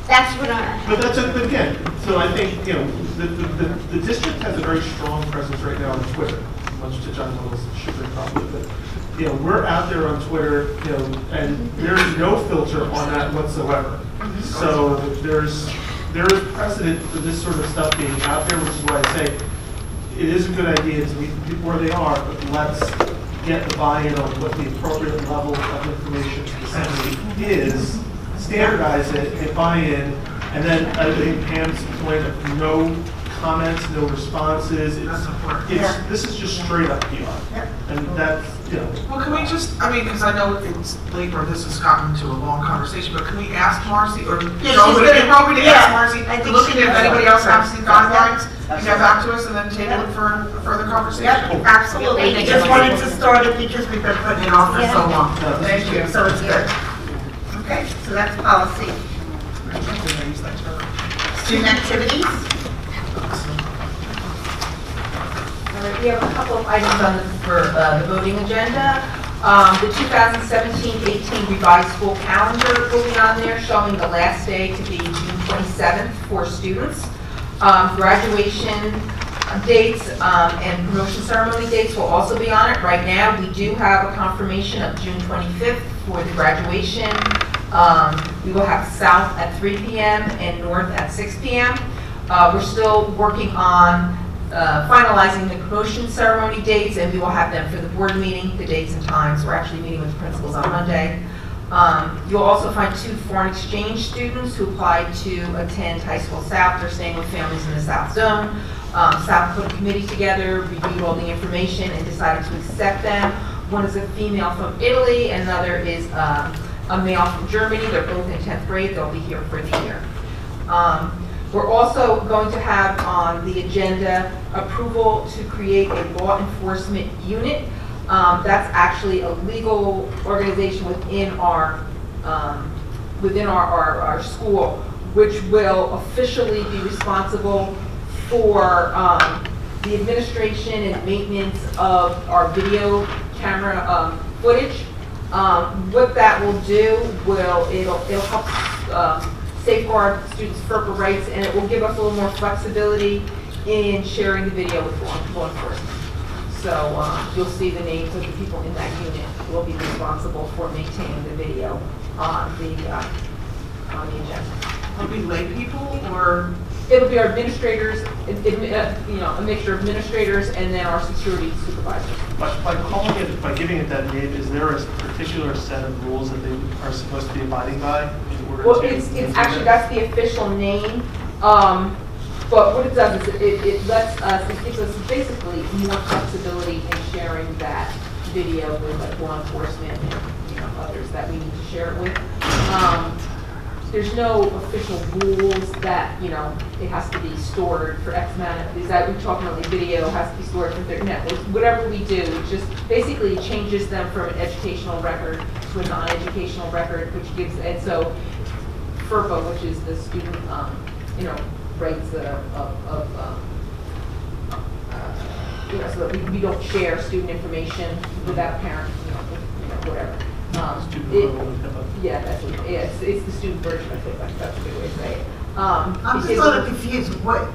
C: That's what
M: But but again, so I think, the district has a very strong presence right now on Twitter, much to John Little's chagrin probably, but, we're out there on Twitter, and there's no filter on that whatsoever. So there is precedent for this sort of stuff being out there, which is why I say it is a good idea to meet the people where they are, but let's get the buy-in on what the appropriate level of information dissemination is, standardize it, get buy-in, and then I think Pam's point of no comments, no responses, this is just straight up PR. And that's,
N: Well, can we just, because I know it's late or this has gotten to a long conversation, but can we ask Marcy, or would it be appropriate to ask Marcy to look at if anybody else has the guidelines and get back to us and then table it for a further conversation?
A: Yep, absolutely. I just wanted to start it because we've been putting it off for so long.
N: Thank you.
A: So it's good. Okay, so that's policy. Student activities?
P: We have a couple of items for the voting agenda. The 2017-18 revised school calendar will be on there, showing the last day to be June 27th for students. Graduation dates and promotion ceremony dates will also be on it. Right now, we do have a confirmation of June 25th for the graduation. We will have South at 3 p.m. and North at 6 p.m. We're still working on finalizing the promotion ceremony dates, and we will have them for the board meeting, the dates and times. We're actually meeting with the principals on Monday. You'll also find 2 foreign exchange students who applied to attend High School South. They're staying with families in the South Zone. South put a committee together, reviewed all the information, and decided to accept them. One is a female from Italy, and another is a male from Germany. They're both in 10th grade. They'll be here for the year. We're also going to have on the agenda approval to create a law enforcement unit. That's actually a legal organization within our school, which will officially be responsible for the administration and maintenance of our video camera footage. What that will do it'll help safeguard students' FERPA rights, and it will give us a little more flexibility in sharing the video with law enforcement. So you'll see the names of the people in that unit who will be responsible for maintaining the video on the agenda.
N: Will it be lay people, or?
P: It'll be our administrators, a mixture of administrators and then our security supervisors.
M: By giving it that name, is there a particular set of rules that they are supposed to be abiding by in order
P: Well,
M: to?
P: it's actually, that's the official name. But what it does is it lets us, it gives us basically more flexibility in sharing that video with like law enforcement and others that we need to share it with. there's no official rules that, you know, it has to be stored for X amount of, is that we're talking about like video has to be stored for 30, no, whatever we do, it just basically changes them from an educational record to a non-educational record, which gives, and so FERPA, which is the student, you know, rights you know, so that we don't share student information without parents, you know, whatever. Yeah, that's what, yeah, it's the student version of HIPAA, that's a good way to say it.
A: I'm just a little confused, what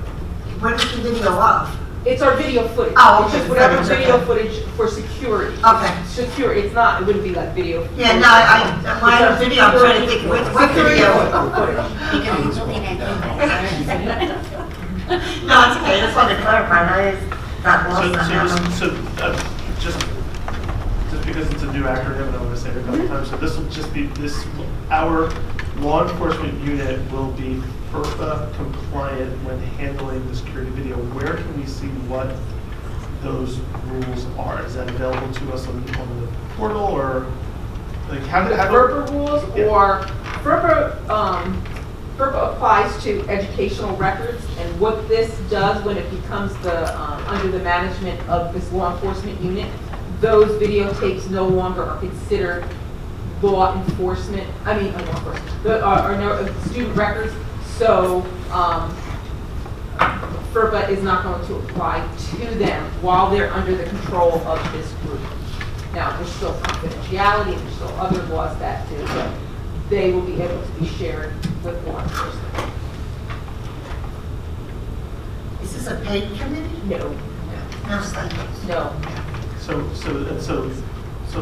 A: is the video of?
P: It's our video footage.
A: Oh,
P: It's
A: okay.
P: just whatever video footage for security.
A: Okay.
P: Secure, it's not, it wouldn't be like video.
A: Yeah, no, when I have video, I'm trying to think, what video?
C: Because it's looking at you.
A: No, it's okay, I just wanted to clarify, that is not lost on them.
M: Just because it's a new acronym, and I'm gonna say it a couple times, so this will just be, our law enforcement unit will be FERPA compliant when handling the security video. Where can we see what those rules are? Is that available to us on the portal, or like how
P: FERPA rules,
M: Yeah.
P: or FERPA applies to educational records, and what this does when it becomes the, under the management of this law enforcement unit, those videotapes no longer are considered law enforcement, I mean, law enforcement, are no student records, so FERPA is not going to apply to them while they're under the control of this group. Now, there's still confidentiality, there's still other laws that do, but they will be able to be shared with law enforcement.
A: Is this a paid committee?
P: No.
A: No stipends?
P: No.
M: So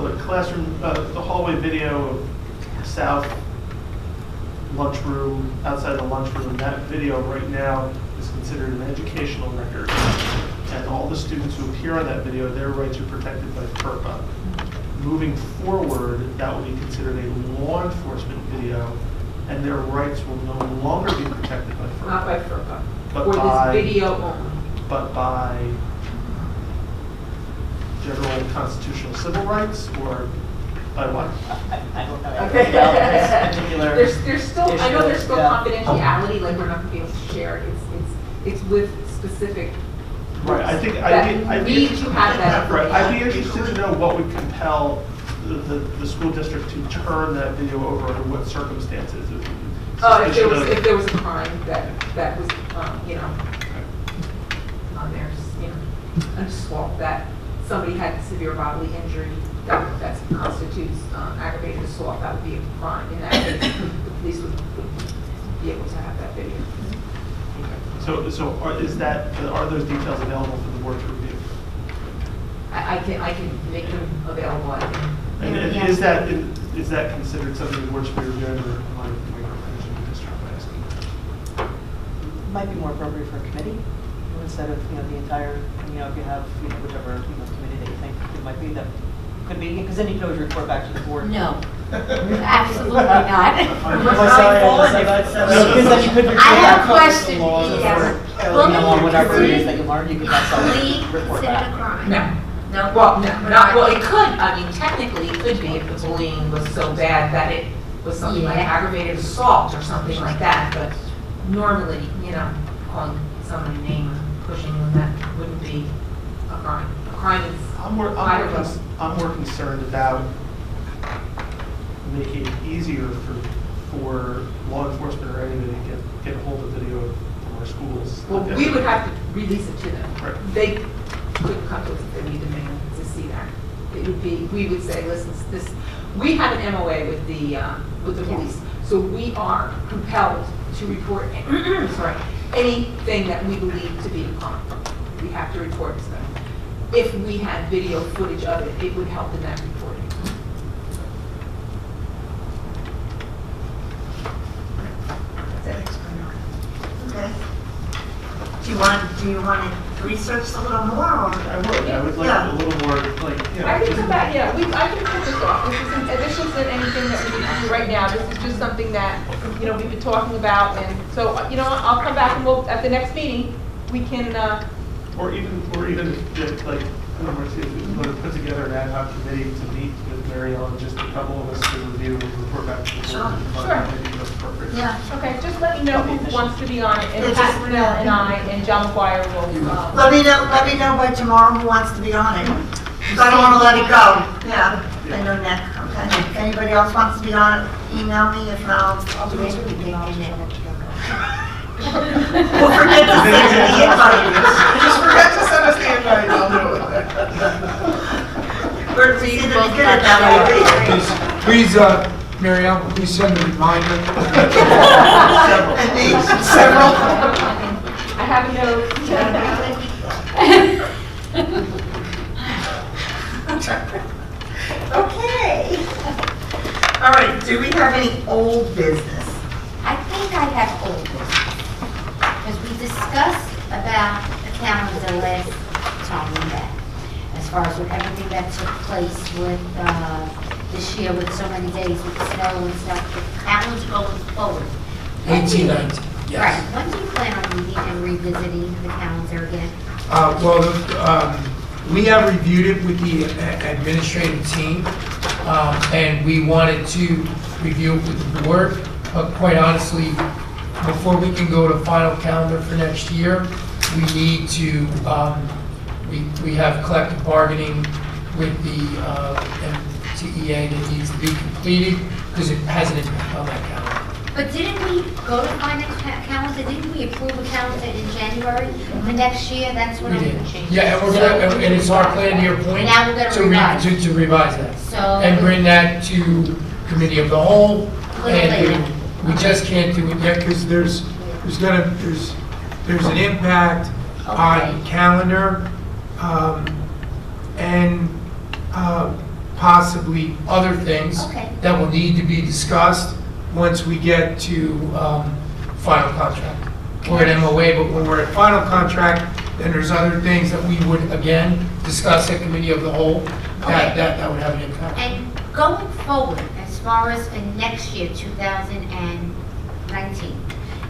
M: like classroom, the hallway video of south lunchroom, outside the lunchroom, that video right now is considered an educational record. And all the students who appear on that video, their rights are protected by FERPA. Moving forward, that will be considered a law enforcement video, and their rights will no longer be protected by FERPA.
P: Not by FERPA.
M: But
P: For
M: by-
P: this video only.
M: But by general constitutional civil rights, or by what?
O: I don't know
P: Okay.
O: anything about this particular.
P: There's still, I know there's still
O: Yeah.
P: confidentiality, like we're not gonna be able to share it. It's with specific.
M: Right, I think,
P: That need to have that
M: Right, I'd be
P: information.
M: interested to know what would compel the school district to turn that video over, under what circumstances.
P: If there was a crime that was, you know, on there, you know, a swap that somebody had severe bodily injury, that constitutes aggravated assault, that would be a crime. In that case, the police would be able to have that video.
M: Are those details available for the board to review?
P: I can make them available, I can.
M: And is that considered something the board should be reviewing, or am I micromanaging the district by asking?
O: Might be more appropriate for a committee instead of, you know, the entire, you know, if you have, you know, whichever, you know, committee that you think it might be that could be, because then you can always report back to the board.
C: No, absolutely not.
O: Because then you could report
C: I have
O: back
C: a question.
O: to the laws
C: Yes.
O: or, you know, on whatever it is that you learned, you could also
C: Lee,
O: report
C: consider it a
O: back.
C: crime.
P: No.
J: No?
P: Well, well, it could, I mean, technically, it could be if the bullying was so bad that it was something like
C: Yeah.
P: aggravated assault or something like that, but normally, you know, calling somebody a name, pushing them, that wouldn't be a crime. A crime is,
M: I'm more concerned about making it easier for law enforcement or anybody to get a hold of video from our schools.
P: well, we would have to release it to them.
M: Right.
P: They couldn't come to us if they need demand to see that. It would be, we would say, listen, this, we have an MOA with the police, so we are compelled to report, sorry, anything that we believe to be a crime. We have to report to them. If we had video footage of it, it would help in that reporting.
A: Okay. Do you want to research a little more, or?
M: I would like
A: Yeah.
M: a little more, like, you know.
P: I can come back, yeah, I can put this off. This isn't anything that we need to do right now. This is just something that, you know, we've been talking about, and so, you know, I'll come back and we'll, at the next meeting, we can
M: or even if, like, in other words, if we want to put together an ad hoc committee to meet with Mary Ellen, just a couple of us to review and report back to the board.
P: Sure.
M: Maybe that's appropriate.
P: Yeah, okay, just let me know who wants to be on it, and Pat Brunel and I, and John McGuire will,
A: Let me know by tomorrow who wants to be on it. 'Cause I don't want to let it go. Yeah, I know Nick, okay. If anybody else wants to be on it, email me, if not, I'll do it. Well, forget to send me the invite.
N: Just forget to send us the invite, I'll do it.
A: We're either good at that way.
E: Please, Mary Ellen, please send a reminder.
A: And me, several.
P: I have a note.
A: Okay. All right, do we have any old business?
C: I think I have old business, because we discussed about the calendar last time we met, as far as with everything that took place with, this year with so many days with snow and stuff, the calendar going forward.
E: 18, 19, yes.
C: Right, when do you plan on meeting and revisiting the calendar again?
E: We have reviewed it with the administrative team, and we wanted to review it with the board. But quite honestly, before we can go to final calendar for next year, we need to, we have collective bargaining with the MTEA that needs to be completed, because it has an impact on that calendar.
C: But didn't we go to final calendar, didn't we approve a calendar in January for next year? That's when
E: We
C: I'm
E: did.
C: gonna change.
E: Yeah, and we're gonna, and it's our plan, to your point.
C: Now we're gonna revise.
E: To revise that.
C: So.
E: And bring that to committee of the whole.
C: A little later.
E: And we just can't do it yet, because there's an impact on calendar, and possibly other things
C: Okay.
E: that will need to be discussed once we get to final contract. We're at MOA, but when we're at final contract, then there's other things that we would, again, discuss at committee of the whole, that would have an impact.
C: And going forward, as far as in next year, 2019,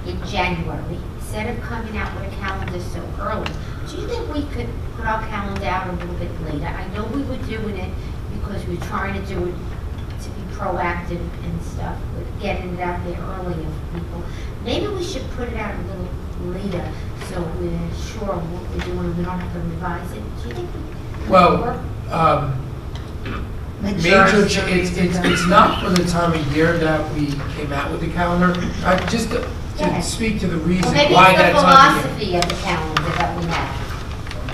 C: in January, instead of coming out with a calendar so early, do you think we could put our calendar out a little bit later? I know we were doing it because we were trying to do it to be proactive and stuff, with getting it out there early for people. Maybe we should put it out a little later, so we're sure what we're doing, and we don't have to revise it. Do you think we could
E: Well,
C: work?
E: it's not for the time of year that we came out with the calendar. Just to speak to the reason
C: Well, maybe
E: why
C: it's the
E: that time of
C: philosophy of the calendar that we have.
E: year.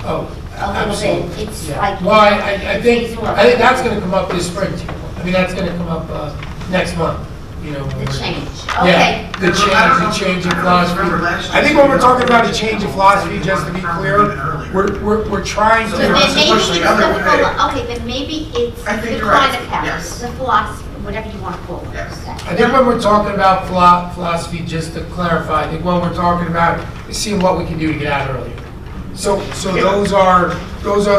E: Oh,
C: A little
E: absolutely.
C: bit. It's
E: Yeah.
C: like.
E: Well, I think that's gonna come up this spring too. I mean, that's gonna come up next month, you know. when
C: The
E: we're-
C: change,
E: Yeah,
C: okay.
E: the change in philosophy. I think when we're talking about a change of philosophy, just to be clear, we're trying
C: So
E: to.
C: then maybe it's
N: the
C: the,
N: other way.
C: okay, then maybe it's
N: I think
C: the
N: you're right.
C: kind of calendar,
N: Yes.
C: the philosophy, whatever you want to call it.
N: Yes.
E: I think when we're talking about philosophy, just to clarify, I think what we're talking about is seeing what we can do to get out earlier. So those are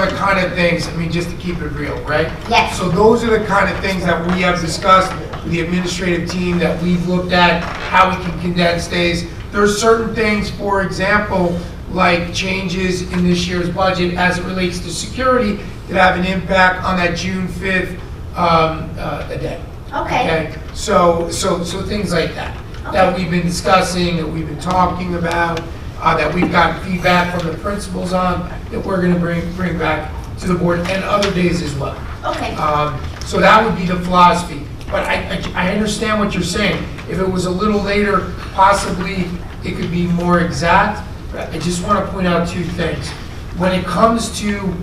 E: the kind of things, I mean, just to keep it real, right?
C: Yes.
E: So those are the kind of things that we have discussed with the administrative team, that we've looked at, how we can condense days. There are certain things, for example, like changes in this year's budget as it relates to security, that have an impact on that June 5th day.
C: Okay.
E: So things like that, that we've been discussing, that we've been talking about, that we've gotten feedback from the principals on, that we're gonna bring back to the board, and other days as well.
C: Okay.
E: So that would be the philosophy. But I understand what you're saying. If it was a little later, possibly it could be more exact. But I just want to point out two things. When it comes to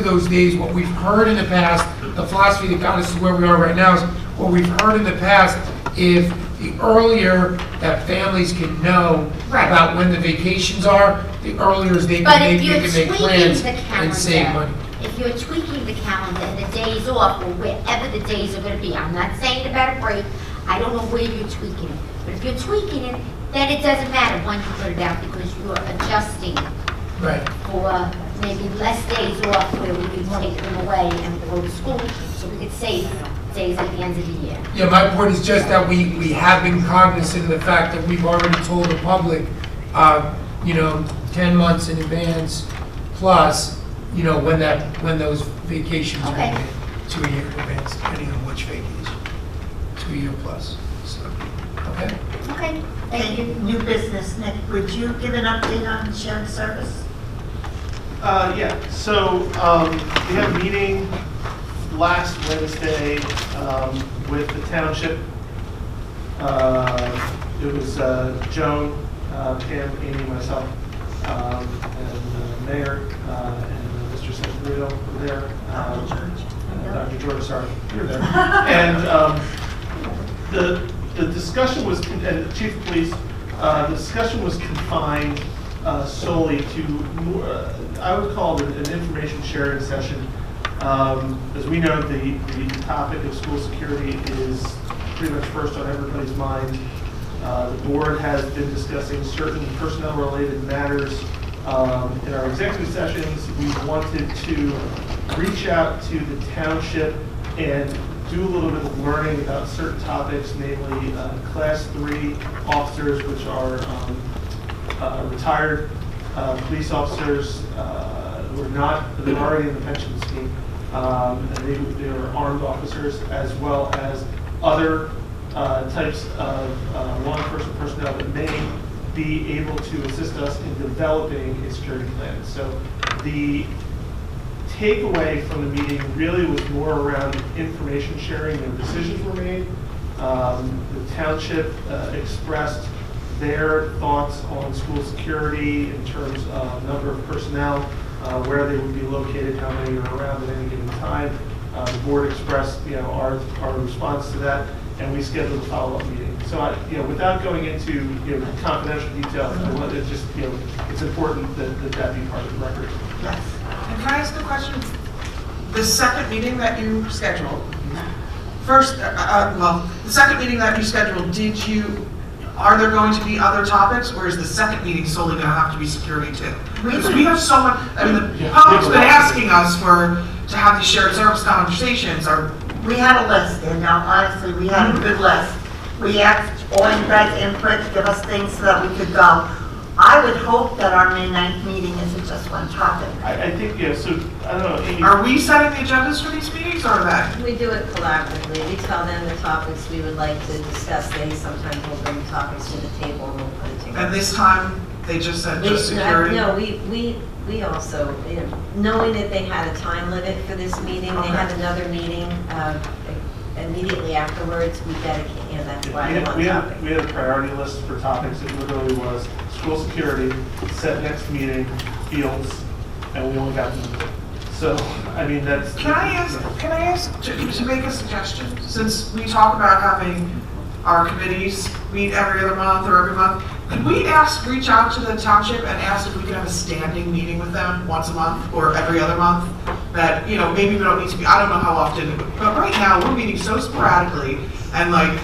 E: those days, what we've heard in the past, the philosophy that got us to where we are right now is, what we've heard in the past, if the earlier that families can know
C: Right.
E: about when the vacations are, the earlier they
C: But
E: can
C: if
E: make
C: you're
E: plans
C: tweaking the
E: and save
C: calendar,
E: money.
C: if you're tweaking the calendar and the days off, or wherever the days are gonna be, I'm not saying about a break, I don't know where you're tweaking it, but if you're tweaking it, then it doesn't matter when you put it out, because you're adjusting
E: Right.
C: for maybe less days off where we could take them away and go to school, so we could save days at the end of the year.
E: Yeah, my point is just that we have been cognizant of the fact that we've already told the public, you know, 10 months in advance, plus, you know, when those vacations are
J: Okay.
E: made, 2 year in advance, depending on which vacation, 2 year plus, so, okay?
J: Okay,
A: Thank you. New business. Nick, would you give an update on shared service?
M: Yeah, so we had a meeting last Wednesday with the township. It was Joan, Pam, Amy, myself, and the mayor, and Mr. Santorino were there. Dr. George, sorry, you were there. And the discussion was, and the chief of police, the discussion was confined solely to, I would call it an information sharing session. As we know, the topic of school security is pretty much first on everybody's mind. The board has been discussing certain personnel-related matters in our executive sessions. We wanted to reach out to the township and do a little bit of learning about certain topics, namely Class 3 officers, which are retired police officers who are not, they're already in the pension scheme, and they are armed officers, as well as other types of law enforcement personnel that may be able to assist us in developing a security plan. So the takeaway from the meeting really was more around information sharing and decisions were made. The township expressed their thoughts on school security in terms of number of personnel, where they would be located, how many are around at any given time. The board expressed, our response to that, and we scheduled a follow-up meeting. So, without going into confidential details, I wanted to just, it's important that be part of the record.
A: Yes.
N: And can I ask a question? The second meeting that you scheduled, the second meeting that you scheduled, are there going to be other topics, or is the second meeting solely going to have to be security too? Because we have so much, the public's been asking us to have these shared service conversations.
A: We had a list, and now honestly, we had a good list. We asked all you guys input, give us things so that we could go. I would hope that our May 9th meeting isn't just one topic.
M: I think, so, I don't know, Amy.
N: Are we setting the agendas for these meetings, or that?
K: We do it collaboratively. We tell them the topics we would like to discuss. They sometimes will bring topics to the table and we'll put it together.
N: And this time, they just said just security?
K: No, we also, knowing that they had a time limit for this meeting, they had another meeting immediately afterwards. We dedicate, that's why they want topic.
M: We had a priority list for topics. It literally was school security, set next meeting, fields, and we only got them. So, I mean, that's.
N: Can I ask to make a suggestion? Since we talk about having our committees meet every other month or every month, could we reach out to the township and ask if we could have a standing meeting with them once a month or every other month? That, maybe we don't need to be, I don't know how often, but right now we're meeting so sporadically and like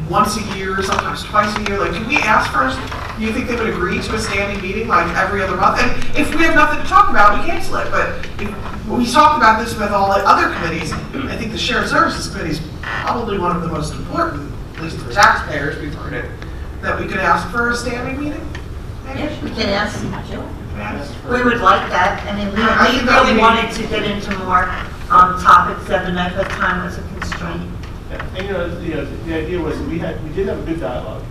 N: once a year, sometimes twice a year. Like, can we ask first? Do you think they would agree to a standing meeting like every other month? And if we have nothing to talk about, we cancel it. But we talked about this with all the other committees. I think the Shared Services Committee is probably one of the most important, at least for taxpayers, we've heard it, that we could ask for a standing meeting?
A: Yes, we can ask.
N: Yes.
A: We would like that. I mean, we really wanted to get into more topics the other night, but time was a constraint.
M: And the idea was we did have a good dialogue,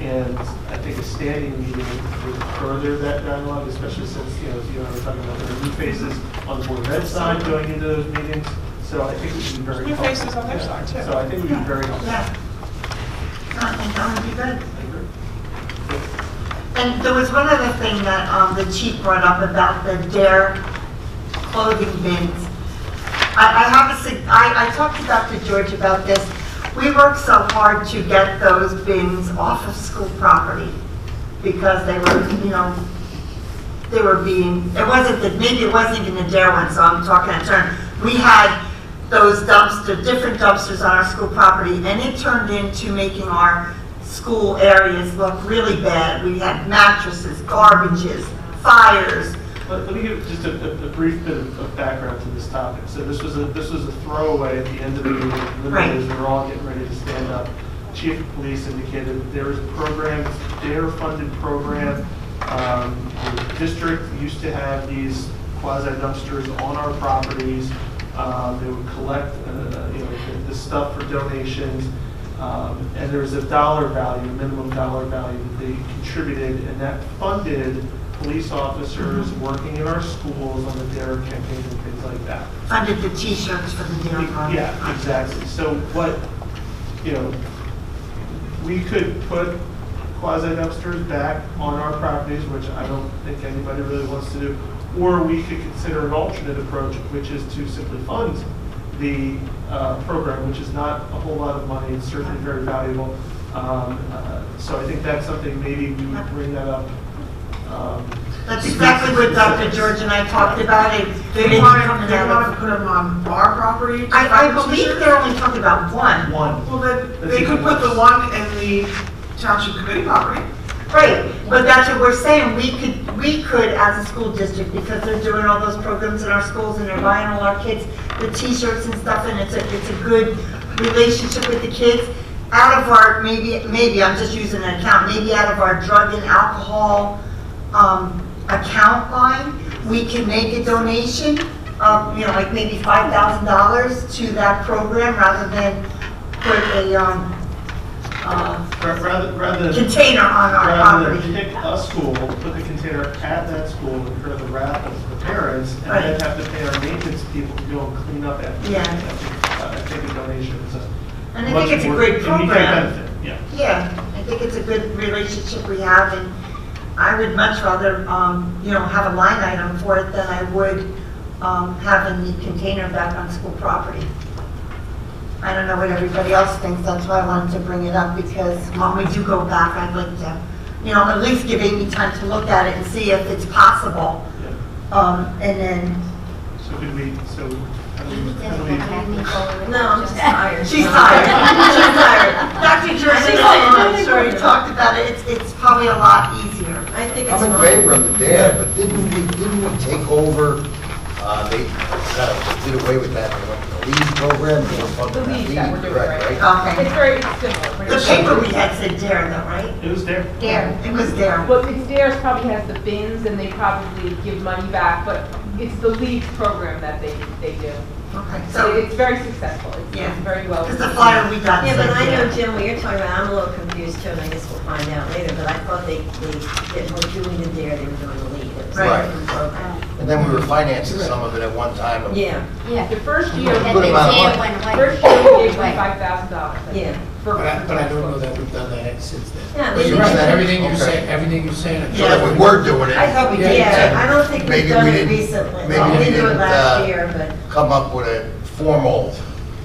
M: and I think a standing meeting would further that dialogue, especially since as you and I were talking about, there are new faces on the Board of Ed side going into those meetings. So I think it would be very helpful.
N: New faces on their side too.
M: So I think it would be very helpful.
A: Yeah. I think that would be good. And there was one other thing that the chief brought up about the DARE clothing bins. I talked to Dr. George about this. We worked so hard to get those bins off of school property because they were, they were being, maybe it wasn't even the DARE one, so I'm talking in turn. We had those different dumpsters on our school property, and it turned into making our school areas look really bad. We had mattresses, garbages, fires.
M: Let me give just a brief bit of background to this topic. So this was a throwaway at the end of the meeting.
A: Right.
M: As we were all getting ready to stand up, Chief of Police indicated there is a program, DARE funded program The district used to have these quasi dumpsters on our properties. They would collect, the stuff for donations, and there was a dollar value, minimum dollar value that they contributed, and that funded police officers working in our schools on the DARE campaign and things like that.
A: Funded the T-shirts for the DARE program.
M: Yeah, exactly. So what, we could put quasi dumpsters back on our properties, which I don't think anybody really wants to do, or we could consider an alternate approach, which is to simply fund the program, which is not a whole lot of money. It's certainly very valuable. So I think that's something maybe we would bring that up.
A: That's exactly what Dr. George and I talked about.
N: They want to put them on our property?
A: I believe they're only talking about one.
N: Well, then, they could put the one in the township committee property.
A: Right, but that's what we're saying, we could as a school district, because they're doing all those programs in our schools and they're buying all our kids the T-shirts and stuff, and it's a good relationship with the kids. Out of our, maybe I'm just using an account, maybe out of our drug and alcohol account line, we can make a donation of, like maybe $5,000 to that program rather than put a
M: rather
A: container on our
M: rather
A: property.
M: than pick a school, put the container at that school, incur the wrath of the parents, and
A: Right.
M: then have to pay our maintenance people to go and clean up after.
A: Yeah.
M: I think a donation is a
A: And I
M: much
A: think it's a
M: more
A: great
M: immediate
A: program.
M: benefit. Yeah.
A: Yeah, I think it's a good relationship we have, and I would much rather, have a line item for it than I would having the container back on school property. I don't know what everybody else thinks, that's why I wanted to bring it up, because when we do go back, I'd like to, at least give Amy time to look at it and see if it's possible. And then,
M: So could we,
K: No, I'm just tired.
A: she's tired, she's tired. Dr. George, I'm sure we talked about it, it's probably a lot easier.
K: I think it's.
Q: I'm in favor of the DARE, but didn't we take over, they kind of did away with that, they went to the LEAD program, they were funding
P: The
Q: that
P: LEAD that we're doing,
Q: correct,
P: right?
A: Okay.
P: It's very similar.
A: The paper we had said DARE though, right?
M: it was there.
A: DARE, it was DARE.
P: Well, theirs probably has the bins and they probably give money back, but it's the LEAD program that they do.
A: Okay,
P: So
A: so,
P: it's very successful.
A: Yeah.
P: It's very well.
A: because the flyer we got
K: Yeah,
A: said
K: but I know,
A: DARE.
K: Jim, what you're talking about, I'm a little confused too, and I guess we'll find out later, but I thought they were doing the DARE, they were doing the LEAD. It was a
Q: Right.
K: different program.
Q: And then we were financing some of it at one time.
K: Yeah,
C: Yeah.
P: The first year,
C: And
Q: Good
C: the
Q: amount of
C: DARE
Q: money.
C: went away.
P: first year we gave
C: Went
P: them
C: away.
P: $5,000.
K: yeah.
E: But I don't know that we've done that since then.
K: Yeah,
Q: But
K: maybe
Q: you're
K: we
Q: right,
K: should-
E: Everything you're
Q: Okay.
E: saying, everything you're saying.
Q: So that we were doing it.
K: I thought we
E: Yeah,
K: did,
Q: yeah.
K: I don't think we've
Q: Maybe
K: done
Q: we
K: it
Q: didn't-
K: recently.
Q: maybe
K: Well,
Q: we
K: we didn't do it
Q: didn't,
K: last year, but.
Q: Come up with a formal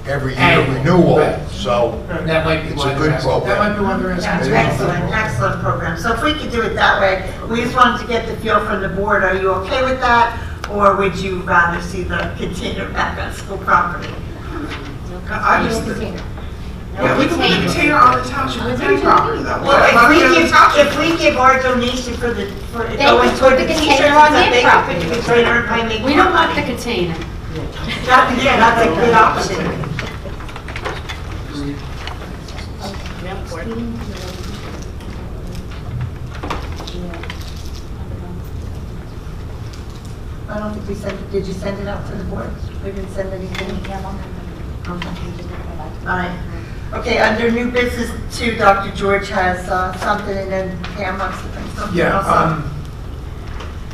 Q: every year
E: Annual,
Q: renewal,
E: right.
Q: so
E: That might be
Q: It's
E: one
Q: a
E: of
Q: good
E: the-
Q: program.
E: That might be one of the reasons.
A: Excellent, excellent program. So if we could do it that way, we just wanted to get the feel from the board. Are you okay with that? Or would you rather see the container back on school property?
N: I just, yeah, we can put a container on the township committee property though.
A: Well,
N: Why
A: if
N: not the township?
A: we give our donation for it
C: They
A: going
C: can
A: toward
C: put
A: the
C: the
A: t-shirts
C: container
A: and
C: on
A: stuff,
C: their
A: they can put
C: property.
A: the container and probably make
C: We
A: more
C: don't want
A: money.
C: the container.
A: Yeah, that's a good option. I don't think we sent it, did you send it out to the board? We didn't send anything? Okay. All right. Okay, under new business two, Dr. George has something, and then Pam wants to bring something else up.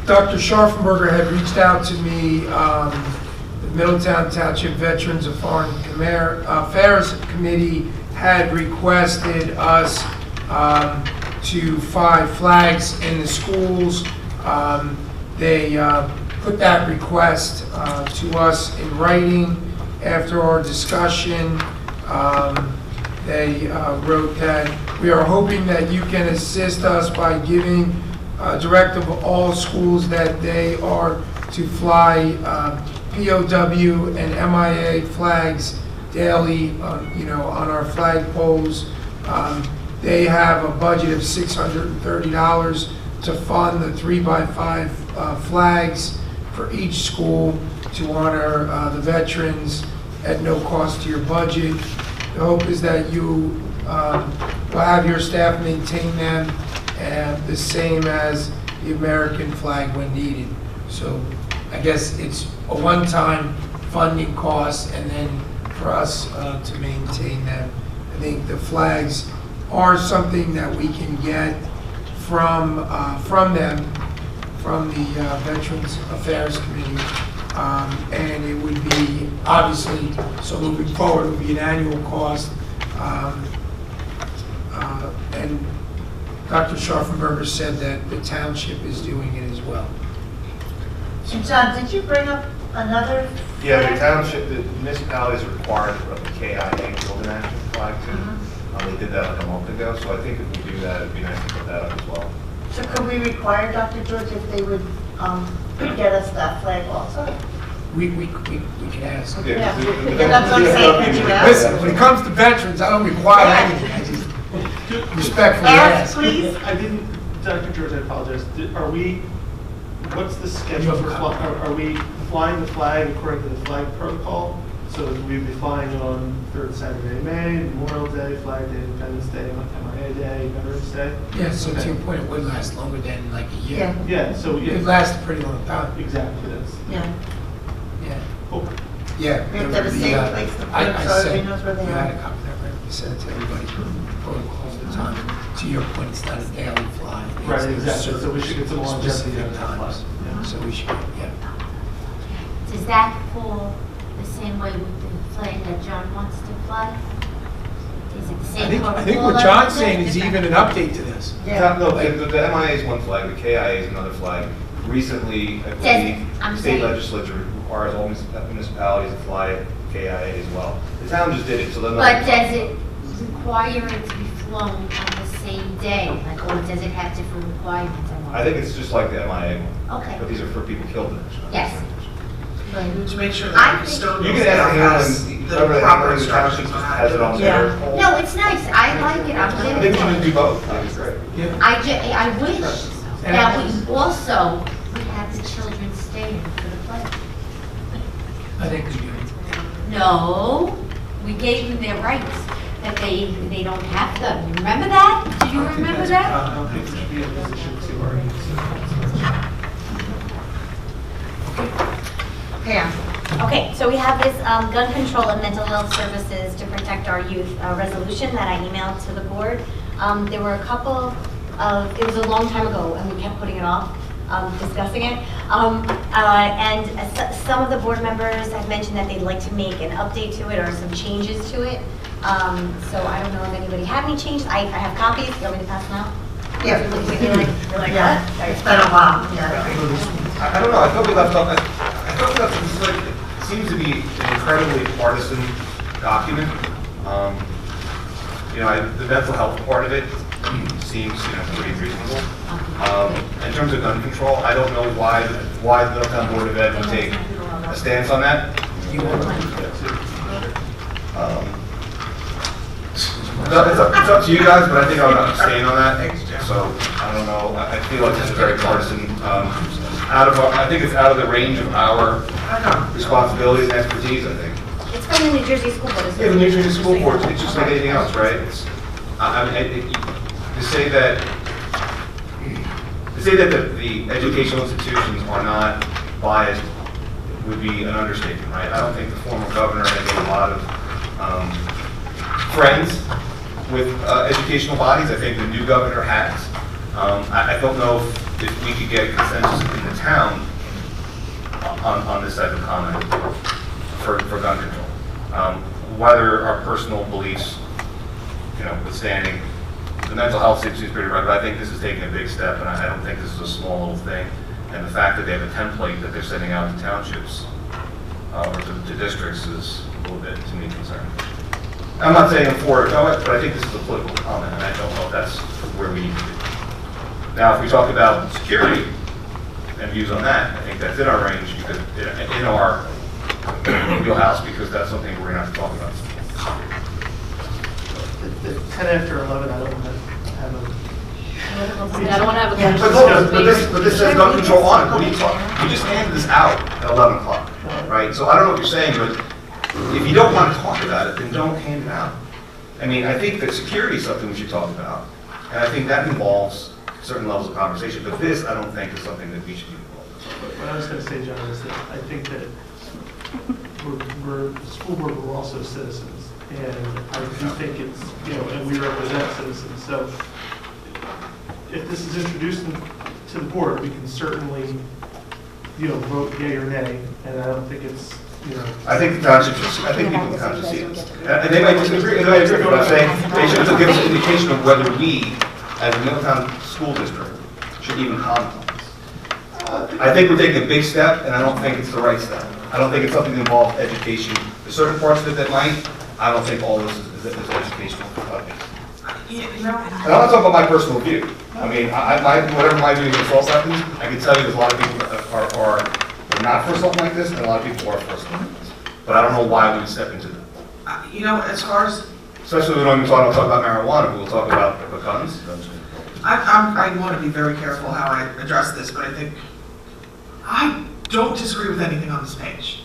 E: Dr. Scharfenberger had reached out to me, the Middletown Township Veterans of Foreign Affairs Committee had requested us to fly flags in the schools. They put that request to us in writing. After our discussion, they wrote that we are hoping that you can assist us by giving directive of all schools that they are to fly POW and MIA flags daily, on our flagpoles. They have a budget of $630 to fund the 3x5 flags for each school to honor the veterans at no cost to your budget. The hope is that you will have your staff maintain them the same as the American flag when needed. So I guess it's a one-time funding cost, and then for us to maintain them. I think the flags are something that we can get from them, from the Veterans Affairs Committee. And it would be, obviously, so moving forward, it would be an annual cost. And Dr. Scharfenberger said that the township is doing it as well.
A: And John, did you bring up another?
L: Yeah, the township, the municipality is required to put up a KIA Field in Action flag too. They did that like a month ago, so I think if we do that, it'd be nice to put that up as well.
A: So could we require Dr. George if they would get us that flag also?
E: We can ask.
A: Yeah, that's what I'm saying, could you ask?
E: Listen, when it comes to veterans, I don't require anything. I just respectfully ask.
A: Please.
M: I didn't, Dr. George, I apologize. Are we, what's the schedule for, are we flying the flag according to the flag protocol? So we'd be flying on third Saturday in May, Memorial Day, Flag Day, Independence Day, MIA Day, Veterans Day?
E: Yeah, so to your point, it would last longer than like a year.
M: Yeah, so yeah.
E: It lasts a pretty long time.
M: Exactly, that's.
A: Yeah.
E: Yeah.
M: Cool.
E: Yeah.
A: We have to have a safe place to put
E: I
A: them so
E: said,
A: everybody knows where they
E: you
A: are.
E: had a copy of that, right? You said it to everybody all the time. To your point, it's not a daily fly. It's
M: Right, exactly, so we should get some longevity
E: specific
M: out of that
E: times.
M: fly.
E: So we should, yeah.
C: Does that fall the same way with the flag that John wants to fly? Is it the same
E: I
C: protocol?
E: think what John's saying is even an update to this.
A: Yeah.
L: No, the MIA is one flag, the KIA is another flag. Recently, I believe,
C: I'm
L: the state
C: saying-
L: legislature requires all municipalities to fly KIA as well. The town just did it, so then.
C: But does it require it to be flown on the same day? Like, or does it have different requirements?
L: I think it's just like the MIA one.
C: Okay.
L: But these are for people killed in it.
C: Yes.
N: To make sure
C: I
N: that
C: think-
N: custodial
L: You can
N: staff
L: ask
N: has
L: Helen,
N: the
L: whoever
N: proper
L: the township
N: instructions on how
L: has
N: to
L: it
N: do
L: on
N: it.
L: their.
C: No, it's nice. I like it. I'm
L: I think we should do both, that'd be great.
C: I wish that we also would have the children stay for the play.
E: I think we do.
C: No, we gave them their rights, that they don't have them. You remember that? Do you remember that?
M: I don't think we should be in a position to
A: Pam.
R: Okay, so we have this gun control and mental health services to protect our youth resolution that I emailed to the board. There were a couple of, it was a long time ago and we kept putting it off, discussing it. Some of the board members have mentioned that they'd like to make an update to it or some changes to it. So I don't know if anybody had any changes. I have copies. You want me to pass them out?
A: Yeah.
R: You're like,
A: Yeah,
R: what?
A: it's been a while, yeah.
L: I don't know, I thought we left off, I thought we left, it's like, it seems to be an incredibly partisan document. You know, the mental health part of it seems, pretty reasonable. In terms of gun control, I don't know why the Middletown Board of Ed would take a stance on that. It's up to you guys, but I think I'm not staying on that. So, I don't know, I feel like this is very partisan. I think it's out of the range of our responsibilities and expertise, I think.
R: It's from the New Jersey School Board.
L: Yeah, the New Jersey School Board, it's just like anything else, right? To say that the educational institutions are not biased would be an understatement, right? I don't think the former governor has a lot of friends with educational bodies. I think the new governor has. I don't know if we could get a consensus in the town on this type of comment for gun control. Whether our personal beliefs, withstanding, the mental health seems pretty right, but I think this is taking a big step, and I don't think this is a small little thing. And the fact that they have a template that they're sending out to townships or to districts is a little bit, to me, concerning. I'm not saying I'm for it, but I think this is a political comment, and I don't know if that's where we need to be. Now, if we talk about security and views on that, I think that's in our range, because in our wheelhouse, because that's something we're going to have to talk about.
M: At 10 after 11, I don't want to have a.
H: I don't want to have a
L: But this says gun control on it. What are you talking? You just handed this out at 11 o'clock, right? So I don't know what you're saying, but if you don't want to talk about it, then don't hand it out. I mean, I think that security is something we should talk about, and I think that involves certain levels of conversation, but this, I don't think, is something that we should be involved in.
M: What I was going to say, John, is that I think that the school board, we're also citizens, and I do think it's, and we represent citizens, so if this is introduced to the board, we can certainly, vote yea or nay, and I don't think it's,
L: I think the township should, I think people in the township see this. And they might disagree, and I agree, but I'm saying they should give us an indication of whether we, as a Middletown school district, should even comment on this. I think we're taking a big step, and I don't think it's the right step. I don't think it's something that involves education. There's certain parts of it that might. I don't think all of this is educational. And I'm not talking about my personal view. I mean, whatever my view of assault weapons, I can tell you there's a lot of people that are not for something like this, and a lot of people are for something like this. But I don't know why we would step into that.
N: As far as...
L: Especially we don't even talk about marijuana, but we'll talk about guns.
N: I want to be very careful how I address this, but I think I don't disagree with anything on this page.